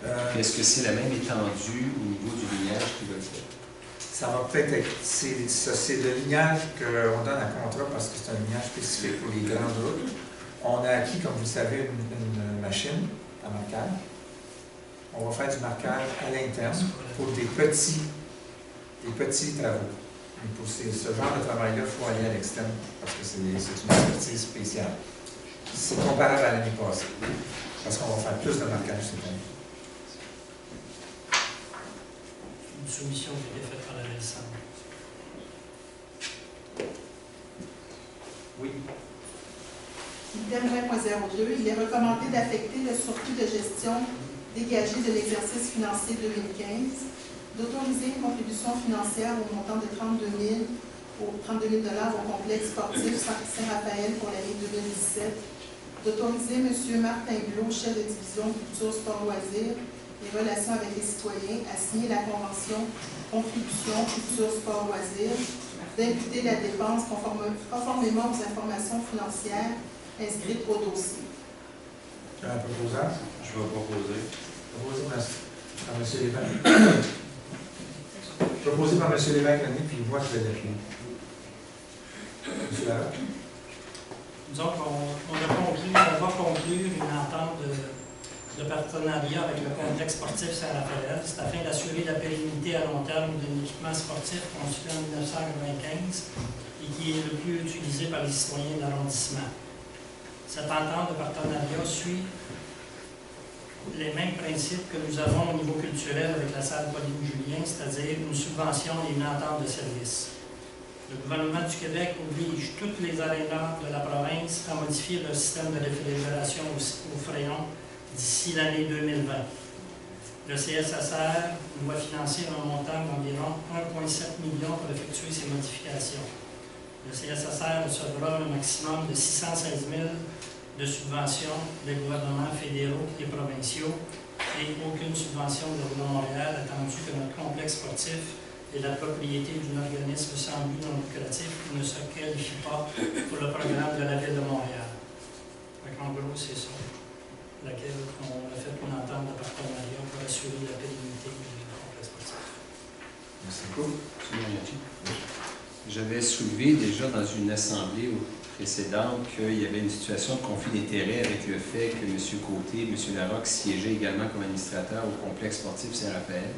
Puis est-ce que c'est la même étendue au niveau du lignage qui va être fait? Ça va peut-être être. C'est le lignage qu'on donne à contrat parce que c'est un lignage spécifique pour les grandes routes. On a acquis, comme vous le savez, une machine à marquage. On va faire du marquage à l'interne pour des petits travaux. Et pour ce genre de travail-là, il faut aller à l'externe parce que c'est une expertise spéciale. C'est comparable à l'année passée parce qu'on va faire plus de marquage cette année. Une soumission qui a été faite par la LSAM. Oui. Item 20.02, il est recommandé d'affecter le surplus de gestion dégagé de l'exercice financier 2015, d'autoriser une contribution financière au montant de 32 000 au complexe sportif Saint-Raphaël pour l'année 2017, d'autoriser M. Martin Blot, chef de division culture, sport, loisirs et relations avec les citoyens, à signer la convention contribution culture, sport, loisirs, d'imputer la dépense conformément aux informations financières inscrites au dossier. Un proposeur. Je vais proposer. Proposé par M. Lévesque. Proposé par M. Lévesque-René, puis moi je vais l'appuyer. M. Larocque. Nous autres, on va conclure une entente de partenariat avec le complexe sportif Saint-Raphaël. C'est afin d'assurer la pérennité à long terme d'un équipement sportif construit en 1995 et qui est le plus utilisé par les citoyens de l'arrondissement. Cette entente de partenariat suit les mêmes principes que nous avons au niveau culturel avec la salle Pauline-Julien, c'est-à-dire une subvention et une entente de service. Le gouvernement du Québec oblige toutes les arénas de la province à modifier leur système de réfrigération au fréon d'ici l'année 2020. Le CSSR doit financer un montant d'environ 1,7 million pour effectuer ces modifications. Le CSSR recevra un maximum de 616 000 de subventions des gouvernements fédéraux et provinciaux et aucune subvention de la Ville de Montréal, attendu que notre complexe sportif est la propriété d'un organisme sans but non lucratif qui ne se qualifie pas pour le programme de la Ville de Montréal. En gros, c'est ça, laquelle on a fait une entente de partenariat pour assurer la pérennité du complexe sportif. Merci beaucoup. J'avais soulevé déjà dans une assemblée précédente qu'il y avait une situation de conflit d'intérêts avec le fait que M. Côté et M. Larocque siégeaient également comme administrateurs au complexe sportif Saint-Raphaël.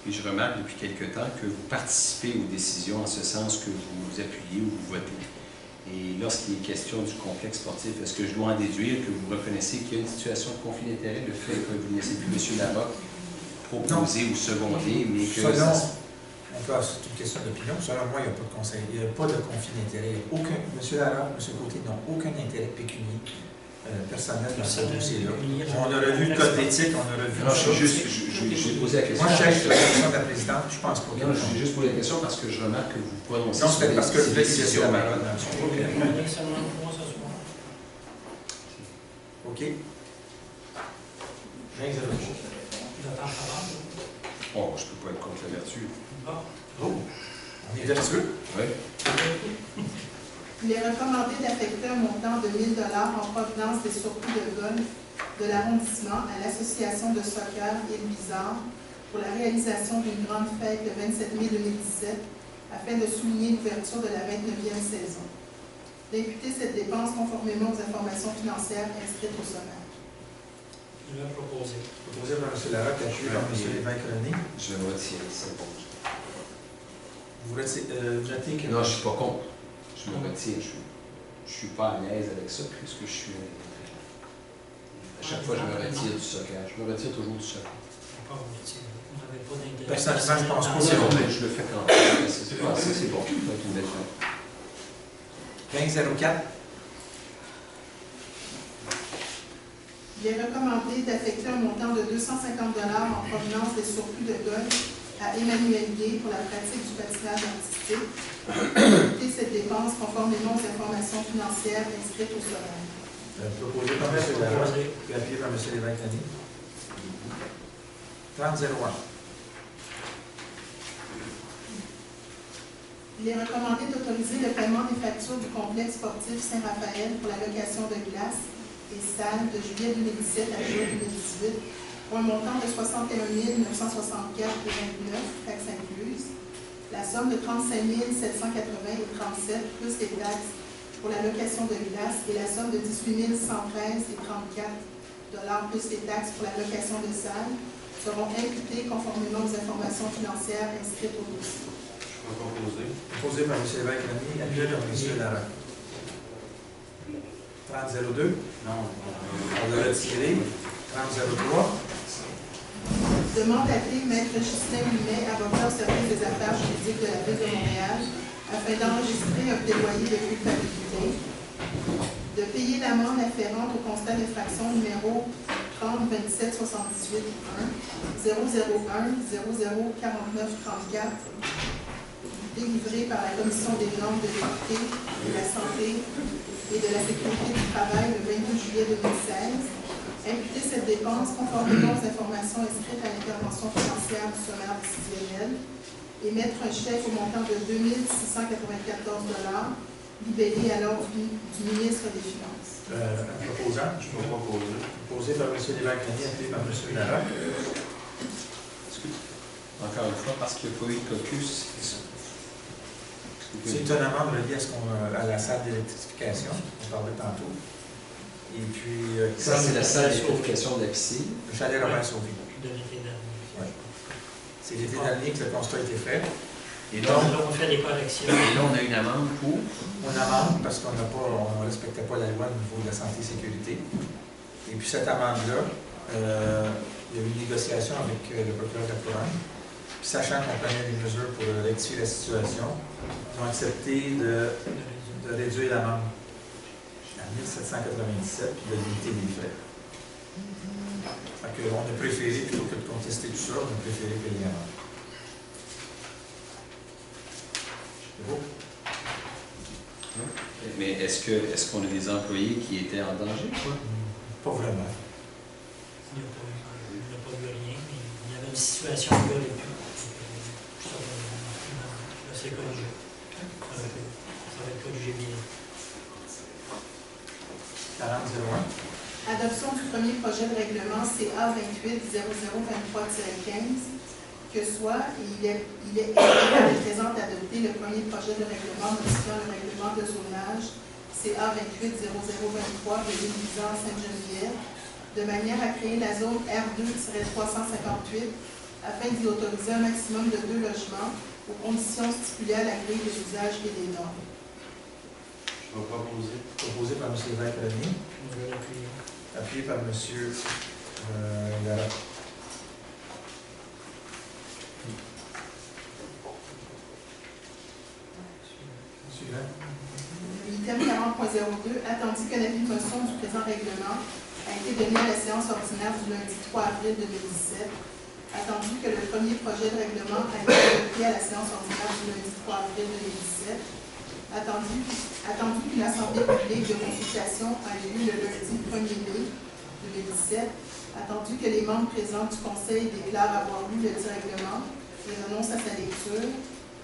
Et je remarque depuis quelque temps que vous participez aux décisions en ce sens que vous appuyez ou vous votez. Et lorsqu'il est question du complexe sportif, est-ce que je dois en déduire que vous reconnaissez qu'il y a une situation de conflit d'intérêts, le fait que vous ne laissez plus M. Larocque proposer ou seconder, mais que... C'est une question d'opinion. Selon moi, il n'y a pas de conseil, il n'y a pas de conflit d'intérêt. M. Larocque, M. Côté n'ont aucun intérêt pécunier personnel dans ce dossier-là. On a revu le code d'éthique, on a revu... Non, j'ai posé la question. Moi, je cherche la question de la présidente, je pense pas. Non, j'ai juste posé la question parce que je remarque que vous prononcez... Non, c'est parce que je voulais laisser la parole. OK. Bon, je ne peux pas être contre la vertu. Oh, on est vertueux. Oui. Il est recommandé d'affecter un montant de 1 000 $ en provenance des surplus de golf de l'arrondissement à l'association de soccer Île Bizarre pour la réalisation d'une grande fête le 27 mai 2017 afin de souligner l'ouverture de la 29e saison. D'imputer cette dépense conformément aux informations financières inscrites au sommaire. Je vais proposer. Proposé par M. Larocque, appuyé par M. Lévesque-René. Je vais retirer, c'est bon. Vous notez que... Non, je ne suis pas contre. Je me retire. Je ne suis pas à l'aise avec ça puisque je suis... À chaque fois, je me retire du soccer. Je me retire toujours du soccer. Pas vous retirer. n'avez pas d'intérêt. Personnellement, je pense pas. C'est bon, mais je le fais quand même. C'est passé, c'est bon. Ça va être une belle chose. 1504. Il est recommandé d'affecter un montant de 250 $ en provenance des surplus de golf à Emmanuel Gay pour la pratique du patinage artistique. Exécuter cette dépense conformément aux informations financières inscrites au sommaire. Proposé par M. Larocque, puis appuyé par M. Lévesque-Lamy. 3001. Il est recommandé d'autoriser le paiement des factures du complexe sportif Saint-Raphaël pour la location de glace et salles de juillet 2017 à juillet 2018 pour un montant de 61 964,29 $, taxes incluses. La somme de 35 780,37 € plus les taxes pour la location de glace et la somme de 18 113,34 $ plus les taxes pour la location de salles seront imputées conformément aux informations financières inscrites au dossier. Je peux proposer. Proposé par M. Lévesque-Lamy, appuyé par M. Larocque. 3002. Non. On l'a retiré. 3003. Demandater Maître Ghislain Lumet, avocat au service des affaires juridiques de la Ville de Montréal, afin d'enregistrer un plaidoyer de culpabilité, de payer l'amende afférente au constat d'infraction numéro 30 27 78 1 001 00 49 34, délivré par la Commission des normes de l'équité, de la santé et de la sécurité du travail le 22 juillet 2016, imputer cette dépense conformément aux informations inscrites à l'intervention financière du sommaire décisionnel, émettre un chèque au montant de 2 694 $, libellé à l'ordre du ministre des Finances. Un proposant. Je peux proposer. Proposé par M. Lévesque-Lamy, appuyé par M. Larocque. Encore une fois, parce qu'il n'y a pas eu de caucus. C'est une amende reliée à la salle d'électrification, on parlait tantôt. Et puis, Ça, c'est la salle d'électrification de la piscine. le chalet Robert Sauvé. De l'été dernier. Ouais. C'est l'été dernier que le constat a été fait. Et Donc, donc, là, on fait des corrections. et là, on a une amende pour. On amende parce qu'on ne respectait pas la loi au niveau de la santé et sécurité. Et puis cette amende-là, il y a eu une négociation avec le procureur de la Couronne. Puis sachant qu'on prenait des mesures pour rectifier la situation, ils ont accepté de réduire l'amende à 1797 puis de limiter les frais. Fait qu'on a préféré, plutôt que de contester tout ça, on a préféré payer l'amende. C'est beau? Mais est-ce qu'on a des employés qui étaient en danger? Pas vraiment. Il n'a pas vu rien, mais il y avait une situation qui aurait pu. Là, c'est corrigé. Ça va être corrigé bien. 4001. Adoption du premier projet de règlement CA 28-0023-15, que soit il est présent d'adopter le premier projet de règlement modifiant le règlement de zonage CA 28-0023 de l'île visant Sainte-Geneviève, de manière à créer la zone R2-358 afin d'y autoriser un maximum de 2 logements aux conditions stipulées à la grille des usages et des normes. Je peux proposer. Proposé par M. Lévesque-Lamy, Je vais l'appuyer. appuyé par M. Larocque. Suivant. Item 40.02, attendu que l'avis de motion du présent règlement a été donné à la séance ordinaire du lundi 3 avril 2017, attendu que le premier projet de règlement a été adopté à la séance ordinaire du lundi 3 avril 2017, attendu que l'Assemblée publique de consultation a eu lieu le lundi 1er mai 2017, attendu que les membres présents du Conseil déclarent avoir lu le dit règlement et renoncent à sa lecture,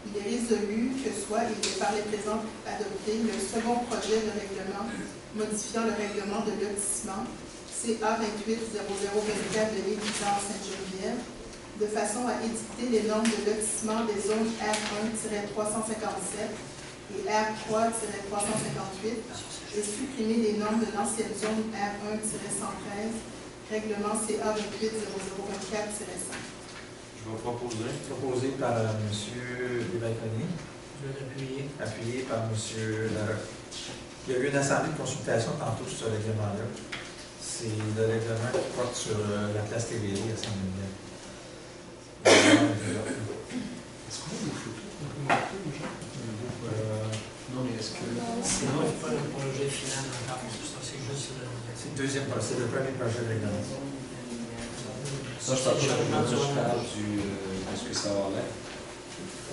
il est résolu que soit il est par les présents adopté le second projet de règlement modifiant le règlement de lotissement CA 28-0024 de l'Église Sainte-Geneviève, de façon à édicter les normes de lotissement des zones R1-357 et R3-358 et supprimer les normes de l'ancienne zone R1-113, règlement CA 28-0024-5. Je vais proposer. Proposé par M. Lévesque-Lamy, Je vais l'appuyer. appuyé par M. Larocque. Il y a eu une assemblée de consultation tantôt sur ce règlement-là. C'est le règlement qui porte sur la place TVI à Saint-Geneviève. Est-ce qu'on a des photos qu'on peut montrer aux gens? Non, mais est-ce que... Sinon, il n'y a pas le projet final encore. Ça, c'est juste C'est le deuxième projet, c'est le premier projet de règlement. Ça, je parle de ce que ça va l'air.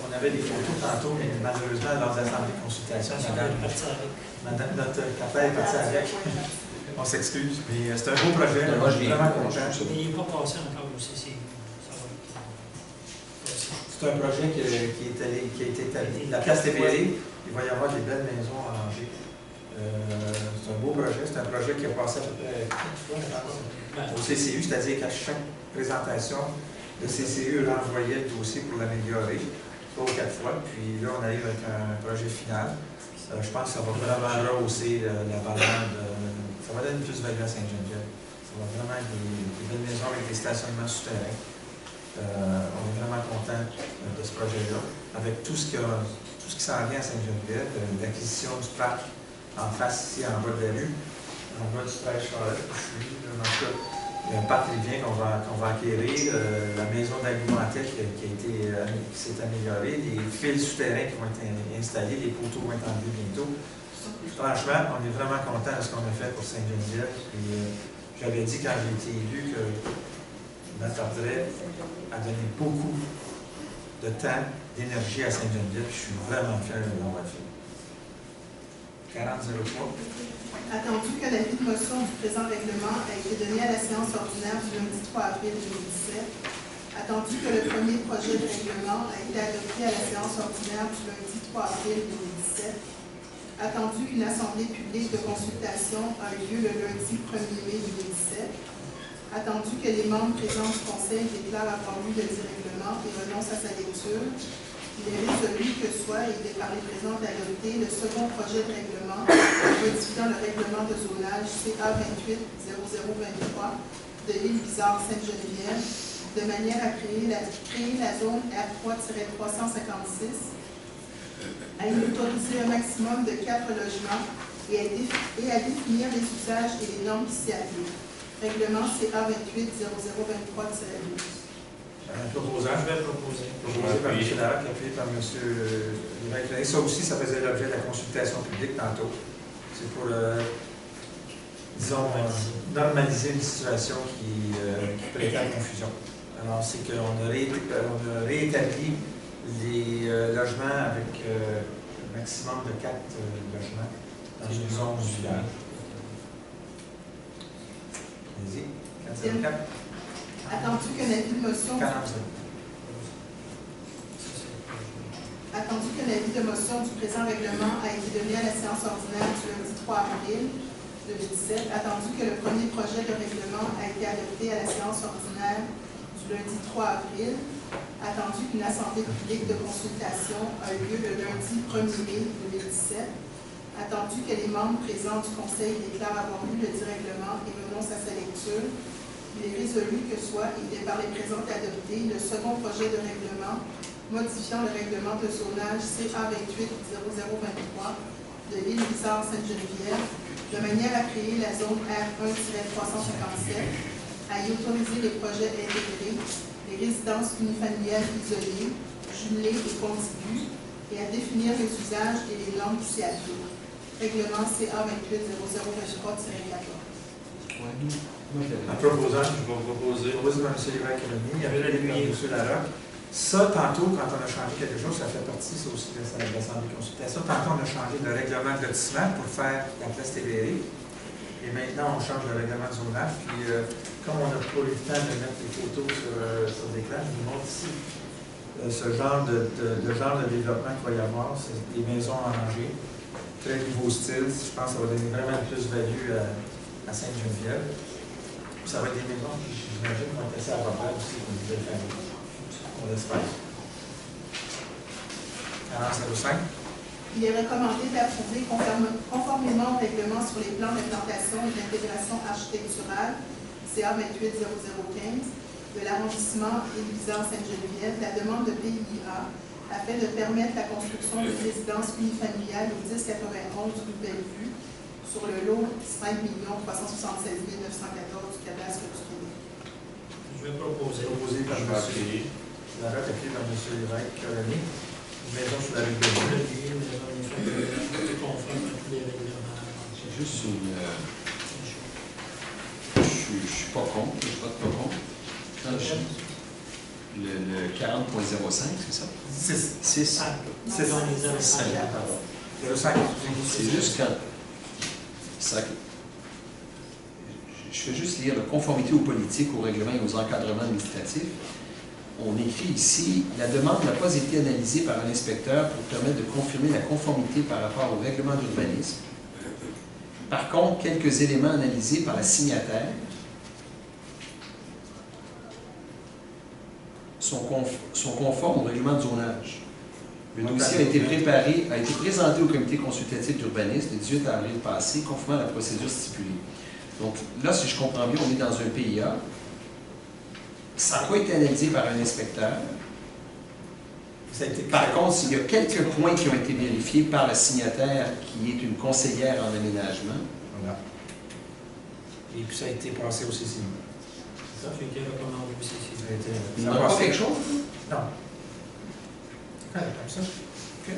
On avait des photos tantôt, mais malheureusement, lors de l'Assemblée de consultation, Madame notre papa est partie avec. On s'excuse, mais c'est un beau projet. Moi, je suis vraiment content. Mais il n'est pas passé encore au CCI. C'est un projet qui a été établi. La place TVR, il va y avoir des belles maisons à Angers. C'est un beau projet. C'est un projet qui a passé à peu près au CCU, c'est-à-dire qu'à chaque présentation, le CCU renvoyait le dossier pour l'améliorer, 3 ou 4 fois. Puis là, on arrive avec un projet final. Je pense que ça va vraiment rehausser la valeur ça va donner une plus-value à Sainte-Geneviève. Ça va vraiment être des belles maisons avec des stationnements souterrains. On est vraiment content de ce projet-là. Avec tout ce qui s'en vient à Sainte-Geneviève, l'acquisition du parc en face ici, en bas de la rue, en bas du Prêche Charlotte, il y a un parc rivien qu'on va acquérir, la maison d'alimentaire qui s'est améliorée, les fils souterrains qui vont être installés, les poteaux vont être enlevés bientôt. Franchement, on est vraiment content de ce qu'on a fait pour Sainte-Geneviève. J'avais dit quand j'ai été élu que je m'attarderais à donner beaucoup de temps, d'énergie à Sainte-Geneviève. Je suis vraiment fier de l'avoir fait. 40-03. Attendu que l'avis de motion du présent règlement a été donné à la séance ordinaire du lundi 3 avril 2017, attendu que le premier projet de règlement a été adopté à la séance ordinaire du lundi 3 avril 2017, attendu qu'une assemblée publique de consultation a eu lieu le lundi 1er mai 2017, attendu que les membres présents du Conseil déclarent avoir lu le dit règlement et renoncent à sa lecture, il est résolu que soit, et il est par les présents d'adopter le second projet de règlement modifiant le règlement de zonage CA 28-0023 de l'île Bizarre Sainte-Geneviève de manière à créer la zone R3-356, à y autoriser un maximum de 4 logements et à définir les usages et les normes qui s'y appliquent. Règlement CA 28-0023-12. Proposant. Je vais proposer. Proposé par M. Larocque, appuyé par M. Lévesque. Ça aussi, ça faisait l'objet de la consultation publique tantôt. C'est pour, disons, normaliser une situation qui prêtait à confusion. Alors, c'est qu'on a réétabli les logements avec un maximum de 4 logements dans une zone village. Allez-y. 404. Attendu que l'avis de motion... Attendu que l'avis de motion du présent règlement a été donné à la séance ordinaire du lundi 3 avril 2017, attendu que le premier projet de règlement a été adopté à la séance ordinaire du lundi 3 avril, attendu qu'une assemblée publique de consultation a eu lieu le lundi 1er mai 2017, attendu que les membres présents du Conseil déclarent avoir lu le dit règlement et renoncent à sa lecture, il est résolu que soit, il est par les présents adopté, le second projet de règlement modifiant le règlement de zonage CA 28-0023 de l'île Bizarre Sainte-Geneviève de manière à créer la zone R1-357, à y autoriser les projets intégrés, les résidences unifamiliales isolées, jumelées et contiguës, et à définir les usages et les normes qui s'y appliquent. Règlement CA 28-0023-14. En proposant, Je vais proposer. proposé par M. Lévesque Economie, il y avait lui et M. Larocque. Ça, tantôt, quand on a changé quelque chose, ça fait partie, ça aussi, de l'Assemblée de consultation. Tantôt, on a changé le règlement de lotissement pour faire la place TVR. Et maintenant, on change le règlement de zonage. Puis, comme on n'a pas eu le temps de mettre les photos sur l'écran, je vous montre ici ce genre de développement qu'il va y avoir. C'est des maisons arrangées, très nouveau style. Je pense que ça va donner vraiment une plus-value à Sainte-Geneviève. Ça va être des maisons qui, j'imagine, vont être assez abordables aussi pour les belles familles. On l'espère. 40-05. Il est recommandé d'approuver conformément au règlement sur les plans d'implantation et d'intégration architecturale CA 28-0015 de l'arrondissement Élisard Sainte-Geneviève la demande de PIA afin de permettre la construction d'une résidence unifamiliale au 1091 rue Bellevue sur le lot 5 376 914 du cadastre du Québec. Je vais proposer. Proposé par Je M. vais appuyer. La route appuyée par M. Lévesque, René. Une maison sur la rue de Bois. C'est conforme à tous les règlements. J'ai juste une. Je suis pas contre, je vote pas contre. Le 40.05, c'est ça? 6. 6. 6. 5, pardon. 05. C'est juste quand. Je fais juste lire la conformité aux politiques, aux règlements et aux encadrements administratifs. On écrit ici, la demande n'a pas été analysée par un inspecteur pour permettre de confirmer la conformité par rapport au règlement d'urbanisme. Par contre, quelques éléments analysés par la signataire sont conformes au règlement de zonage. Le dossier a été présenté au comité consultatif d'urbanisme le 18 avril passé, conformément à la procédure stipulée. Donc là, si je comprends bien, on est dans un PIA. Ça n'a pas été analysé par un inspecteur. Par contre, il y a quelques points qui ont été vérifiés par la signataire, qui est une conseillère en aménagement. Voilà. Et puis ça a été passé au CCI. Ça fait été recommandé au CCI. Il n'y a pas quelque chose? Non. Comme ça. OK.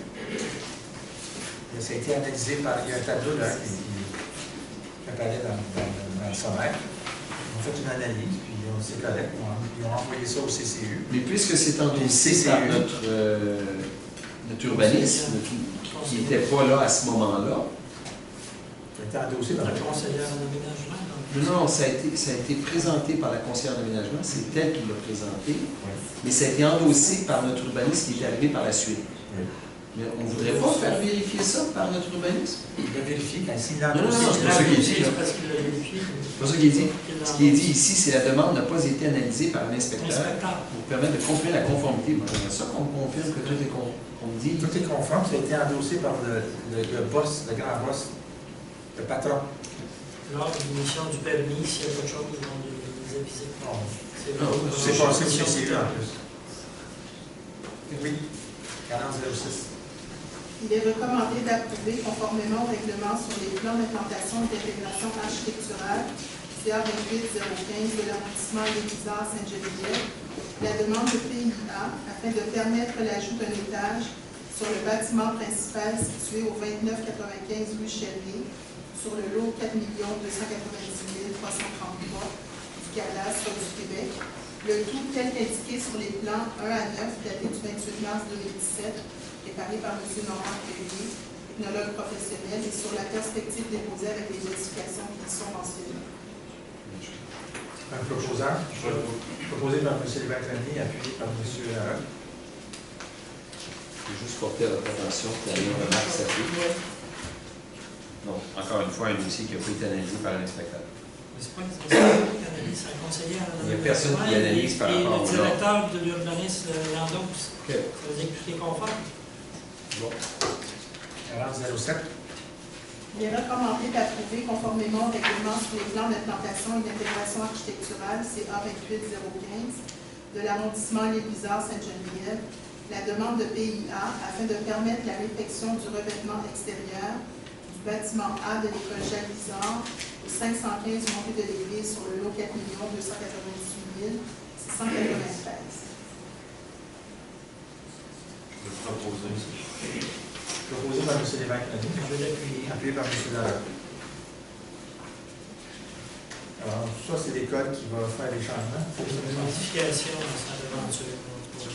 Et ça a été analysé par. Il y a un tableau là qui apparaît dans le sommaire. Ils ont fait une analyse, puis c'est correct. Ils ont envoyé ça au CCU. Mais puisque c'est endossé par notre urbanisme, qui n'était pas là à ce moment-là. Ça a été endossé par la conseillère en aménagement. Non, ça a été présenté par la conseillère d'aménagement, c'est elle qui l'a présenté, mais ça a été endossé par notre urbaniste qui est arrivé par la suite. Mais on ne voudrait pas faire vérifier ça par notre urbaniste? Il l'a vérifié quand il l'a endossé. Non, c'est pas ça qu'il dit. C'est pas ça qu'il dit. Ce qui est dit ici, c'est la demande n'a pas été analysée par un inspecteur pour permettre de confirmer la conformité. C'est ça qu'on confirme que tout est qu'on dit. Tout est conforme, ça a été endossé par le boss, le grand boss, le patron. Lors de l'émission du permis, s'il y a pas de chose, ils vont les aviser. C'est passé au CCU en plus. Oui, 4006. Il est recommandé d'approuver, conformément au règlement sur les plans d'implantation et d'intégration architecturale CA 28015 de l'arrondissement Lévisard Sainte-Geneviève, la demande de PIA afin de permettre l'ajout d'un étage sur le bâtiment principal situé au 2995 rue Chérier, sur le lot 4 290 333 du cadastre du Québec, le tout tel qu'indiqué sur les plans 1 à 9 datés du 28 mars 2017, préparé par M. Normand Pellier, ethnologue professionnel, et sur la perspective déposée avec les justifications qui sont mentionnées. Un proposeur, proposé par M. Lévesque-René, appuyé par M. Larocque. Je vais juste porter à votre attention que la remarque s'applique. Non, encore une fois, un dossier qui n'a pas été analysé par un inspecteur. Mais c'est pas une conseillère qui analyse, c'est un conseiller. Il n'y a personne qui analyse par rapport au Et le directeur de l'urbanisme l'endosse. Okay. Ça veut dire que tout est conforme. Bon. 4007. Il est recommandé d'approuver, conformément au règlement sur les plans d'implantation et d'intégration architecturale CA 28015 de l'arrondissement Lévisard Sainte-Geneviève, la demande de PIA afin de permettre la réfection du revêtement extérieur du bâtiment A de l'école Jacques Bizard au 515 montée de l'Église sur le lot 4 298 693. Proposé par M. Lévesque-René. Je vais l'appuyer. Appuyé par M. Larocque. Alors, ça, c'est l'école qui va faire les changements. Une modification dans sa devanture pour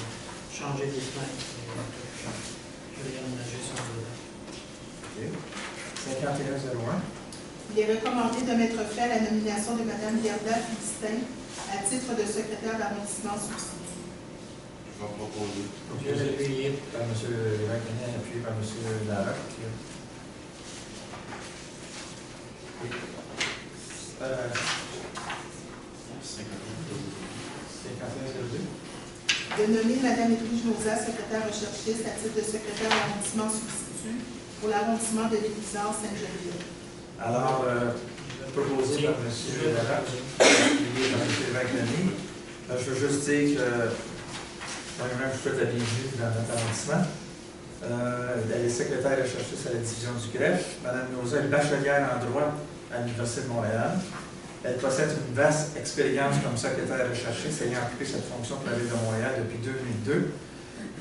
changer des fenêtres. Je vais aménager son dedans. OK. 5101. Il est recommandé de mettre fin à la nomination de Mme Gerda Philistin à titre de secrétaire d'arrondissement substitut. Je vais proposer. Je vais l'appuyer. Par M. Lévesque-René, appuyé par M. Larocque. Oui. 5102. De nommer Mme Edwige Nauza, secrétaire recherchiste à titre de secrétaire d'arrondissement substitut pour l'arrondissement de Lévisard Sainte-Geneviève. Alors, proposé par M. Larocque, appuyé par M. Lévesque-René. Je veux juste dire que moi-même, je souhaite la bienvenue dans notre arrondissement. Elle est secrétaire recherchiste à la division du greffe. Mme Nauza est bachelière en droit à l'Université de Montréal. Elle possède une vaste expérience comme secrétaire recherchiste ayant occupé cette fonction pour la Ville de Montréal depuis 2002,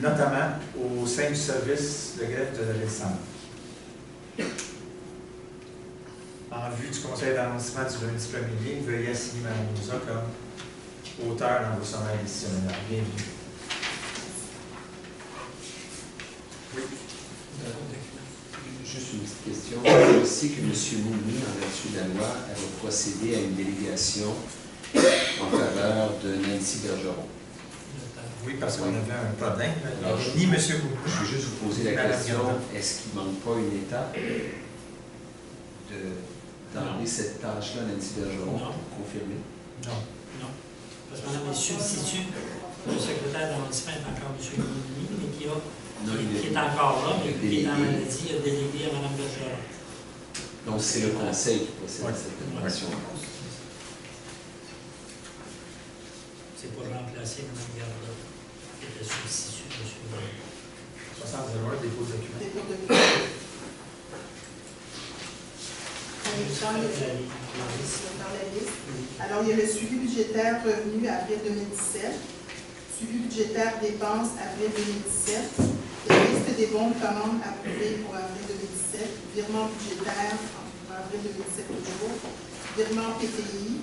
notamment au sein du service de greffe de la Ville-Centre. En vue du conseil d'arrondissement du lundi 1er mai, veuillez assigner Mme Mouza comme auteur dans vos sommaires décisionnaires. Bienvenue. Oui. Juste une petite question. Je sais que M. Moumi, en vertu de la loi, avait procédé à une délégation en faveur de Nancy Bergeron. Oui, parce qu'on avait un problème. Alors, Ni M. Moumi. Je vais juste vous poser la question, est-ce qu'il ne manque pas une étape d'enlever cette tâche-là à Nancy Bergeron pour confirmer? Non. Non. Parce qu'on a des substituts. Le secrétaire d'arrondissement est encore M. Moumi, mais qui est encore là, mais qui est en maladie, a délégué à Mme Bergeron. Donc, c'est le conseil qui possède cette nomination. C'est pour remplacer Mme Garda, qui était substitut de M. Moumi. 60-01, dépôt de documents. Dépôt de documents. Dans la liste. Alors, il y a le suivi budgétaire revenu avril 2017, suivi budgétaire dépenses avril 2017, la liste des bons de commande approuvés pour avril 2017, virement budgétaire pour avril 2017 toujours, virement PTI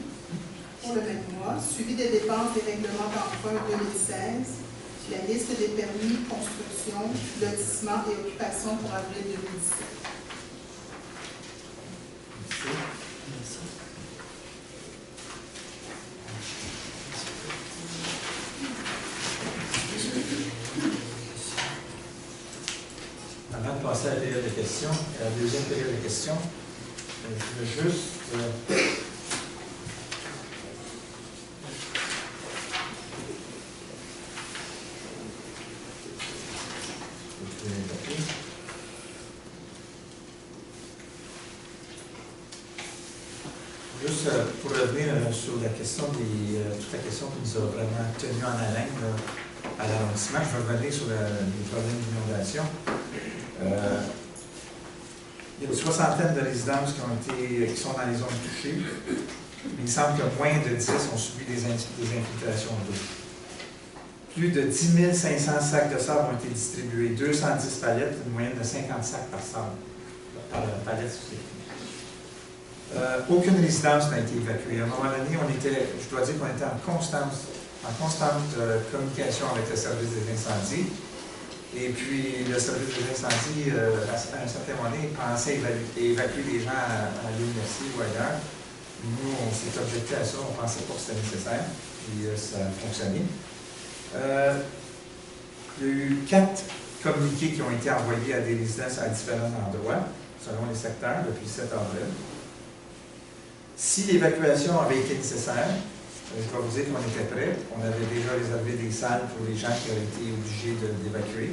pour le même mois, suivi des dépenses des règlements d'emprunt 2016, la liste des permis, construction, lotissement et occupation pour avril 2017. Merci. Avant de passer à la période de questions, à la deuxième période de questions, je veux juste juste pour revenir sur la question toute la question qui nous a vraiment tenu en haleine à l'arrondissement, je vais revenir sur les problèmes d'inondation. Il y a une soixantaine de résidences qui sont dans les zones touchées. Il semble que moins de 10 ont subi des infiltrations d'eau. Plus de 10 500 sacs de sable ont été distribués, 210 palettes, une moyenne de 50 sacs par sable, par palette. Aucune résidence n'a été évacuée. À un moment donné, je dois dire qu'on était en constante communication avec le service des incendies. Et puis, le service des incendies, à un certain moment donné, pensait évacuer les gens à l'île Mercier ou ailleurs. Nous, on s'est objecté à ça, on ne pensait pas que c'était nécessaire. Puis, ça a fonctionné. Il y a eu 4 communiqués qui ont été envoyés à des résidences à différents endroits, selon les secteurs, depuis le 7 avril. Si l'évacuation avait été nécessaire, je dois vous dire qu'on était prêts. On avait déjà réservé des salles pour les gens qui auraient été obligés d'évacuer.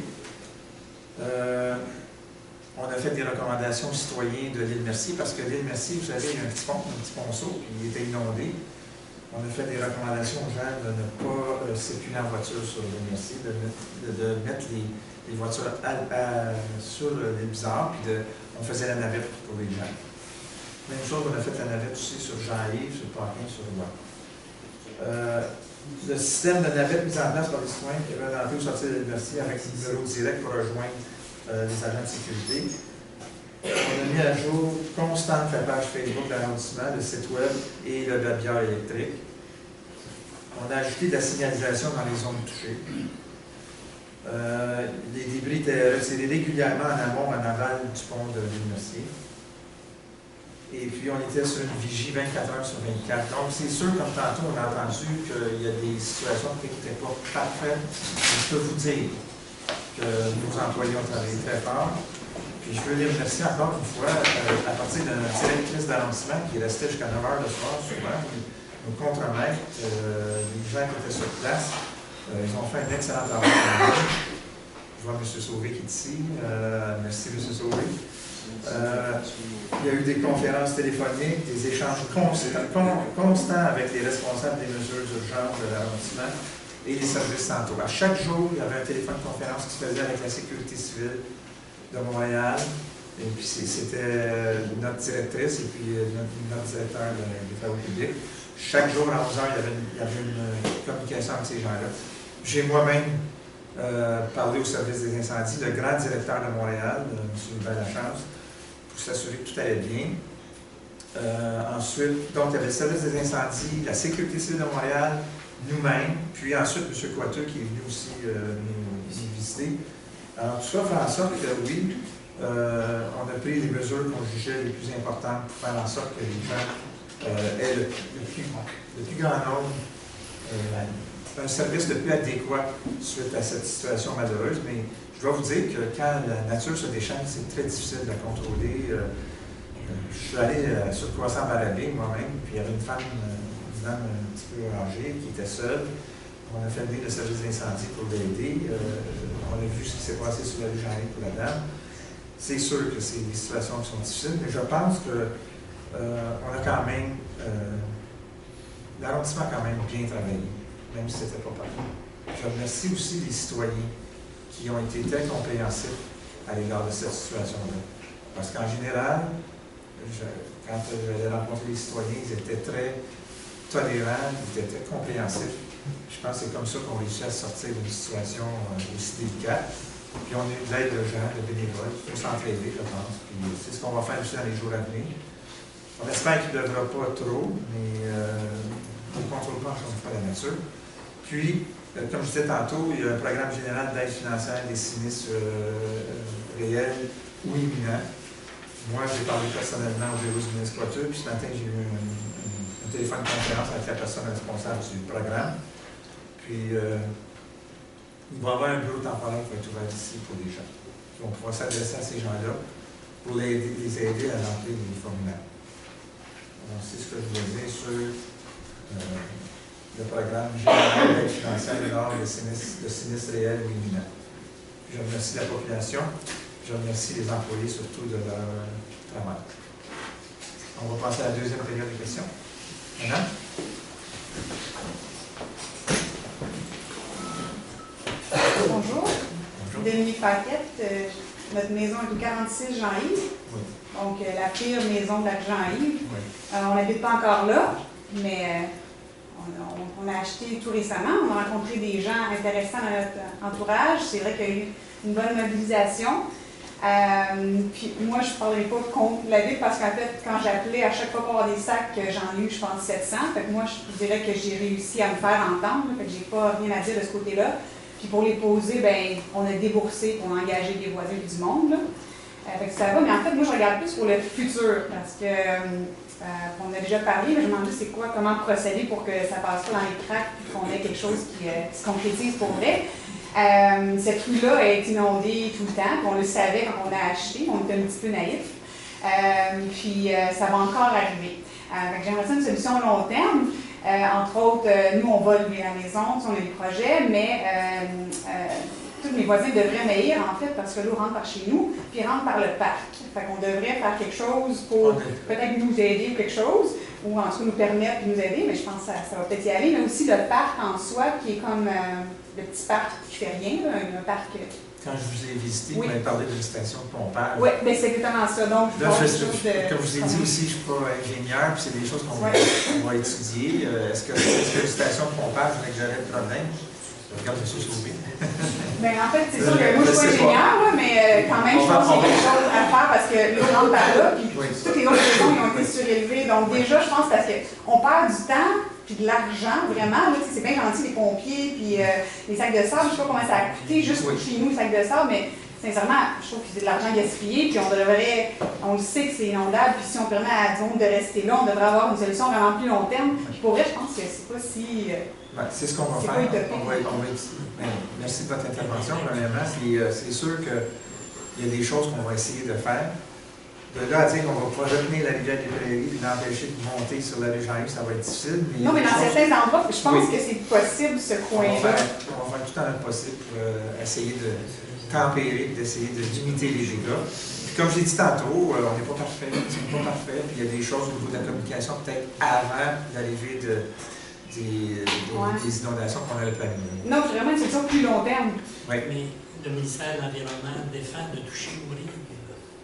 On a fait des recommandations aux citoyens de l'île Mercier parce que l'île Mercier, vous savez, il y a un petit ponceau, puis il était inondé. On a fait des recommandations aux gens de ne pas circuler en voiture sur l'île Mercier, de mettre les voitures sur l'île Bizarre, puis on faisait la navette pour les gens. Même chose, on a fait la navette aussi sur Jean-Yves, sur le parking, sur le Roi. Le système de navette mis en place par les citoyens qui avaient rentré ou sorti de l'université avec un numéro direct pour rejoindre les agents de sécurité. On a mis à jour constamment la page Facebook de l'arrondissement, le site web et le babillard électrique. On a ajouté de la signalisation dans les zones touchées. Les débris étaient retirés régulièrement en amont, en aval du pont de l'université. Et puis, on était sur une vigie 24 heures sur 24. Donc, c'est sûr, comme tantôt, on a entendu qu'il y a des situations qui n'étaient pas parfaites. Je peux vous dire que nos employés ont travaillé très fort. Puis, je veux les remercier encore une fois, à partir de notre directrice d'arrondissement qui restait jusqu'à 9 h le soir, souvent, nos contremaîtres, les gens qui étaient sur place, ils ont fait un excellent travail. Je vois M. Sauvé qui est ici. Merci, M. Sauvé. Il y a eu des conférences téléphoniques, des échanges constants avec les responsables des mesures d'urgence de l'arrondissement et les services centraux. À chaque jour, il y avait un téléphone de conférence qui se faisait avec la sécurité civile de Montréal Et puis c'était notre directrice et puis notre directeur des travaux publics. Chaque jour à 11h, il y avait une communication avec ces gens-là. J'ai moi-même parlé au service des incendies, le grand directeur de Montréal, M. Lachance, pour s'assurer que tout allait bien. Ensuite, donc il y avait le service des incendies, la sécurité civile de Montréal, nous-mêmes, puis ensuite M. Coiteux qui est venu aussi nous visiter. Alors tout ça fait en sorte que oui, on a pris les mesures qu'on jugeait les plus importantes pour faire en sorte que les gens aient le plus grand nombre, un service le plus adéquat suite à cette situation malheureuse. Mais je dois vous dire que quand la nature se déchaîne, c'est très difficile de contrôler. Je suis allé sur Croissant-Barabé moi-même, puis il y avait une femme, une dame un petit peu âgée qui était seule. On a fait venir le service d'incendie pour l'aider. On a vu ce qui s'est passé sur la rue Jean-Yves pour la dame. C'est sûr que c'est des situations qui sont difficiles, mais je pense que on a quand même, l'arrondissement a quand même bien travaillé, même si ce n'était pas parfait. Je remercie aussi les citoyens qui ont été très compréhensifs à l'égard de cette situation-là. Parce qu'en général, quand j'allais rencontrer les citoyens, ils étaient très tolérants, ils étaient très compréhensifs. Je pense que c'est comme ça qu'on réussit à sortir d'une situation aussi délicate. Puis on a eu de l'aide de gens, de bénévoles, il faut s'entraider, je pense. Puis c'est ce qu'on va faire aussi dans les jours à venir. On espère qu'il ne devra pas trop, mais on ne contrôle pas encore une fois la nature. Puis, comme je disais tantôt, il y a un programme général d'aide financière des sinistres réels ou imminents. Moi, j'ai parlé personnellement au bureau du ministre Coiteux, puis ce matin, j'ai eu un téléphone de conférence avec la personne responsable du programme. Puis, il va y avoir un bureau temporaire qui va être ouvert ici pour les gens. Puis on pourra s'adresser à ces gens-là pour les aider à remplir les formulaires. Donc, c'est ce que je voulais dire sur le programme général d'aide financière lors de sinistres réels ou imminents. Je remercie la population. Je remercie les employés surtout de leur travail. On va passer à la deuxième période de questions. Madame? Bonjour. Bonjour. Dominique Paquette. Notre maison est au 46 Jean-Yves. Oui. Donc, la pire maison de la Jean-Yves. Oui. On n'habite pas encore là, mais on a acheté tout récemment. On a rencontré des gens intéressants dans notre entourage. C'est vrai qu'il y a eu une bonne mobilisation. Puis moi, je ne parlerai pas contre la ville parce qu'en fait, quand j'appelais à chaque fois pour avoir des sacs, j'en ai eu, je pense, 700. Fait que moi, je dirais que j'ai réussi à me faire entendre. Fait que j'ai pas rien à dire de ce côté-là. Puis pour les poser, ben, on a déboursé pour engager des voisins du monde. Fait que ça va, mais en fait, moi, je regarde plus pour le futur parce que on a déjà parlé, mais je me demandais c'est quoi, comment procéder pour que ça passe pas dans les cracks et qu'on ait quelque chose qui se concrétise pour vrai. Cette rue-là est inondée tout le temps, on le savait quand on l'a acheté, on était un petit peu naïfs. Puis ça va encore arriver. J'aimerais ça une solution à long terme. Entre autres, nous, on va lever la maison, on a des projets, mais tous mes voisins devraient m'haïr, en fait, parce que l'eau rentre par chez nous, puis rentre par le parc. Fait qu'on devrait faire quelque chose pour peut-être nous aider ou quelque chose, ou en tout cas nous permettre de nous aider, mais je pense que ça va peut-être y aller, mais aussi le parc en soi, qui est comme le petit parc qui fait rien, là, un parc... Quand je vous ai visité, oui. vous m'avez parlé de la station de Pompage. Oui, bien c'est exactement ça. Donc, là, comme je vous ai dit aussi, je ne suis pas ingénieur, puis c'est des choses qu'on va étudier. Est-ce que la station de Pompage réglerait le problème? Regarde, M. Sauvé. Bien, en fait, c'est sûr que moi, je ne suis pas ingénieur, mais quand même, je pense qu'il y a quelque chose à faire parce que l'eau rentre par là, puis toutes les autres maisons ont été surélevées. Donc, déjà, je pense parce qu'on perd du temps puis de l'argent, vraiment. C'est bien gentil, les pompiers, puis les sacs de sable. Je ne sais pas comment ça a coûté juste pour chez nous, les sacs de sable, mais sincèrement, je trouve que c'est de l'argent gaspillé, puis on le sait que c'est inondable, puis si on permet à tout le monde de rester là, on devrait avoir une solution vraiment plus long terme. Puis pour vrai, je pense que c'est pas si... c'est ce qu'on va faire. Merci de votre intervention, premièrement. C'est sûr qu'il y a des choses qu'on va essayer de faire. De là à dire qu'on va pas retenir la rivière des Prairies et l'empêcher de monter sur la rue Jean-Yves, ça va être difficile. Mais non, mais dans certains endroits, je pense que c'est possible, ce coin-là. On va faire tout en possible pour essayer de tempérer, d'essayer de limiter les dégâts. Puis comme je l'ai dit tantôt, on n'est pas parfait, c'est pas parfait, puis il y a des choses au niveau de la communication, peut-être avant l'arrivée des inondations qu'on aurait planifiées. Non, c'est vraiment une solution plus long terme. Oui. Mais le ministère de l'Environnement défend de toucher aux rives.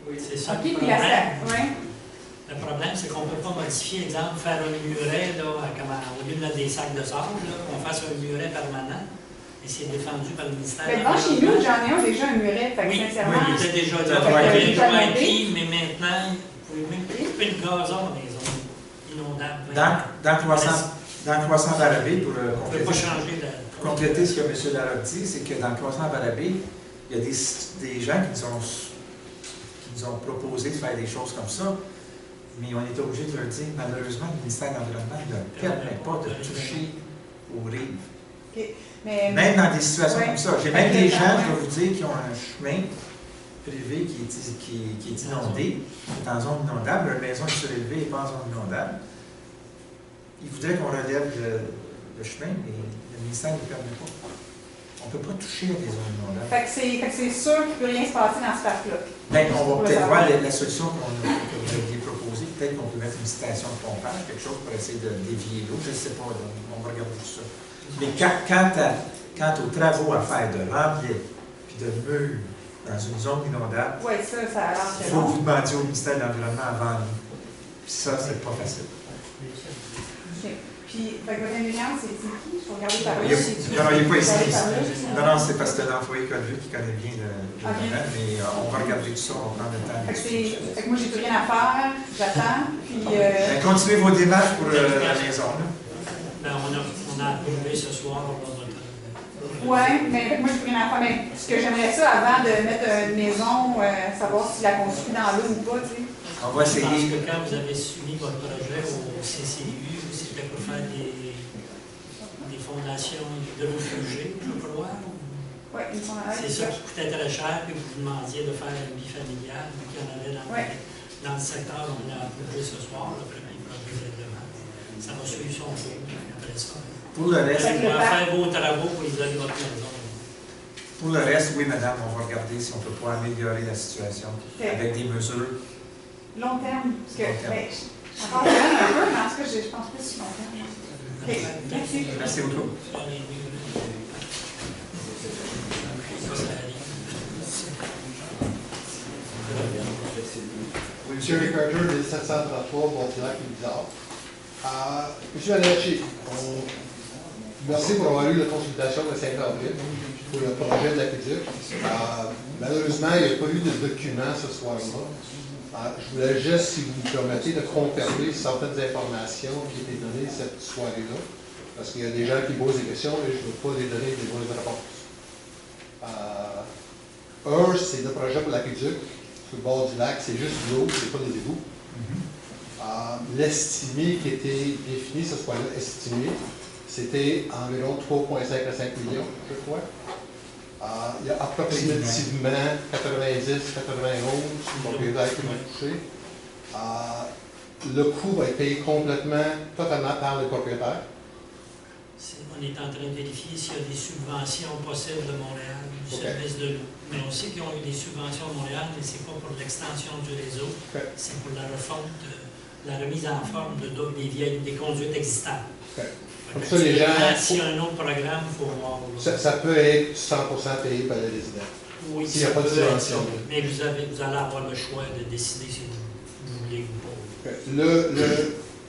Oui, c'est ça. OK, le puis problème. ouais. Le problème, c'est qu'on ne peut pas modifier, exemple, faire un muret, là, au lieu de mettre des sacs de sable, là, qu'on fasse un muret permanent. Et c'est défendu par le ministère. Mais bon, chez nous, j'en ai un déjà, un muret. Fait que Oui, sincèrement. il était déjà là. Il était acquis, mais maintenant, vous pouvez même couper le gazon dans les zones inondables. Dans le croissant Barabé, pour on ne peut pas changer de. compléter ce que M. Larocque dit, c'est que dans le croissant Barabé, il y a des gens qui nous ont proposé de faire des choses comme ça, mais on est obligé de leur dire, malheureusement, le ministère de l'Environnement ne permet pas de toucher aux rives. Okay. Mais, même dans des situations comme ça. J'ai même des gens, je dois vous dire, qui ont un chemin privé qui est inondé, qui est en zone inondable, leur maison est surélevée et pas en zone inondable. Ils voudraient qu'on relève le chemin, mais le ministère ne le permet pas. On ne peut pas toucher à des zones inondables. Fait que c'est sûr qu'il ne peut rien se passer dans ce parc-là. Bien, on va peut-être voir la solution que vous aviez proposée. Peut-être qu'on peut mettre une station de pompage, quelque chose pour essayer de dévier l'eau. Je ne sais pas, on va regarder tout ça. Mais quant aux travaux à faire de remblai puis de murs dans une zone inondable, oui, ça a l'air il faut que vous demandiez au ministère de l'Environnement avant nous. Puis ça, c'est pas facile. OK. Puis, votre ingénieur, c'est qui? Je vais regarder par là. Non, il n'est pas ici. Non, c'est parce que c'est un employé qui connaît bien le domaine, mais on va regarder tout ça, on va prendre le temps. Fait que moi, j'ai plus rien à faire, j'attends, puis... continuez vos démarches pour la maison, là. Ben, on a approuvé ce soir notre... Oui, mais moi, j'ai plus rien à faire. Mais ce que j'aimerais ça, avant de mettre une maison, savoir si la construit dans l'eau ou pas, tu sais. On va essayer. Je pense que quand vous avez soumis votre projet au CCU, c'était pour faire des fondations hydrofugées, je crois. Oui, une fondation. C'est ça qui coûtait très cher, puis vous demandiez de faire un bifamilial, puis qu'il y en avait dans le secteur. On l'a approuvé ce soir, le premier projet de règlement. Ça va suivre son cours après ça. Pour le reste, vous allez faire vos travaux pour isoler votre maison. Pour le reste, oui, madame, on va regarder si on peut pas améliorer la situation avec des mesures. Long terme, parce que, encore un peu, mais en tout cas, je pense plus sur long terme. OK, merci. Merci beaucoup. Oui, M. Ricarder, 1733, Bon-Tilac, Bizarre. M. Malachi, merci pour avoir eu la consultation le 5 avril pour le projet de l'aqueduc. Malheureusement, il n'y a pas eu de document ce soir-là. Je voulais juste, si vous me permettez, de confirmer certaines informations qui étaient données cette soirée-là, parce qu'il y a des gens qui posent des questions et je ne veux pas les donner des bonnes réponses. C'est le projet pour l'aqueduc. Sur le bord du lac, c'est juste l'eau, c'est pas des égouts. L'estimé qui était défini ce soir-là, estimé, c'était environ 3,5 à 5 millions, je crois. Il y a approximativement 90, 91 propriétaires qui vont toucher. Le coût va être payé totalement par le propriétaire. On est en train de vérifier s'il y a des subventions possibles de Montréal, du service de l'eau. Mais on sait qu'ils ont eu des subventions de Montréal, mais ce n'est pas pour l'extension du réseau, c'est pour la refonte, la remise en forme des conduites existantes. Comme ça, les gens. S'il y a un autre programme, il faut voir. Ça peut être 100% payé par les résidents. Oui, s'il n'y a pas de subvention. Mais vous allez avoir le choix de décider si vous voulez ou pas.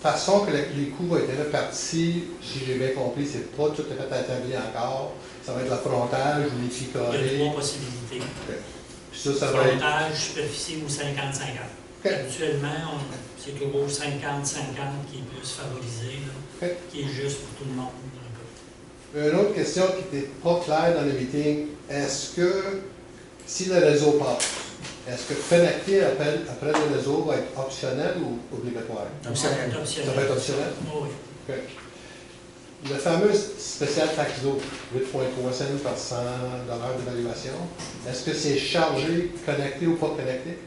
La façon que les coûts vont être répartis, si j'ai bien compris, c'est pas tout à fait établi encore. Ça va être le frontage ou les filles carrées. Il y a 3 possibilités. Puis ça va être... Frontage, superficie ou 50-50. Habituellement, c'est toujours 50-50 qui est plus favorisé, là, qui est juste pour tout le monde. Une autre question qui n'était pas claire dans le meeting, est-ce que si le réseau passe, est-ce que connecter après le réseau va être optionnel ou obligatoire? Optionnel. Ça va être optionnel? Oui. Okay. Le fameux spécial taxe d'eau, 8,3 cents par 100 $ d'évaluation, est-ce que c'est chargé, connecté ou pas connecté?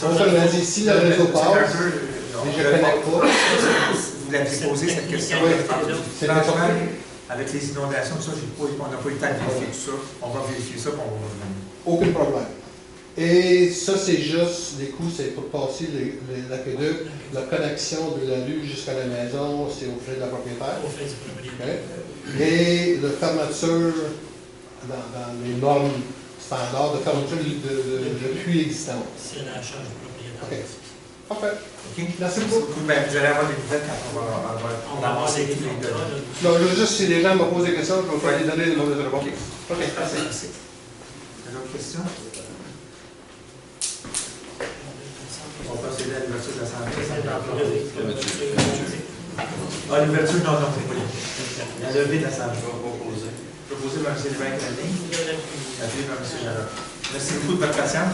Autrement dit, si le réseau passe, mais je ne connecte pas. Vous l'avez posé cette question. Franchement, avec les inondations, ça, on n'a pas eu le temps de vérifier tout ça. On va vérifier ça pour on va revenir. Aucun problème. Et ça, c'est juste, les coûts, c'est pour passer l'aqueduc, la connexion de la rue jusqu'à la maison, c'est au frais de la propriétaire. Au frais du propriétaire. Okay. Et la fermeture dans les normes standard de fermeture de puits existants. C'est l'achat du propriétaire. OK. Parfait. OK? Merci beaucoup. Ben, vous allez avoir des nouvelles quand on va avancer les données. Non, je veux juste, si les gens me posent des questions, je vais faire les donner les mauvaises réponses. OK, merci. D'autres questions? On va procéder à l'ouverture de l'Assemblée. Ah, l'ouverture, non, oui. La levée de l'Assemblée. Proposé par M. Lévesque-Landing. La levée par M. Jarrett. Merci beaucoup de votre patience.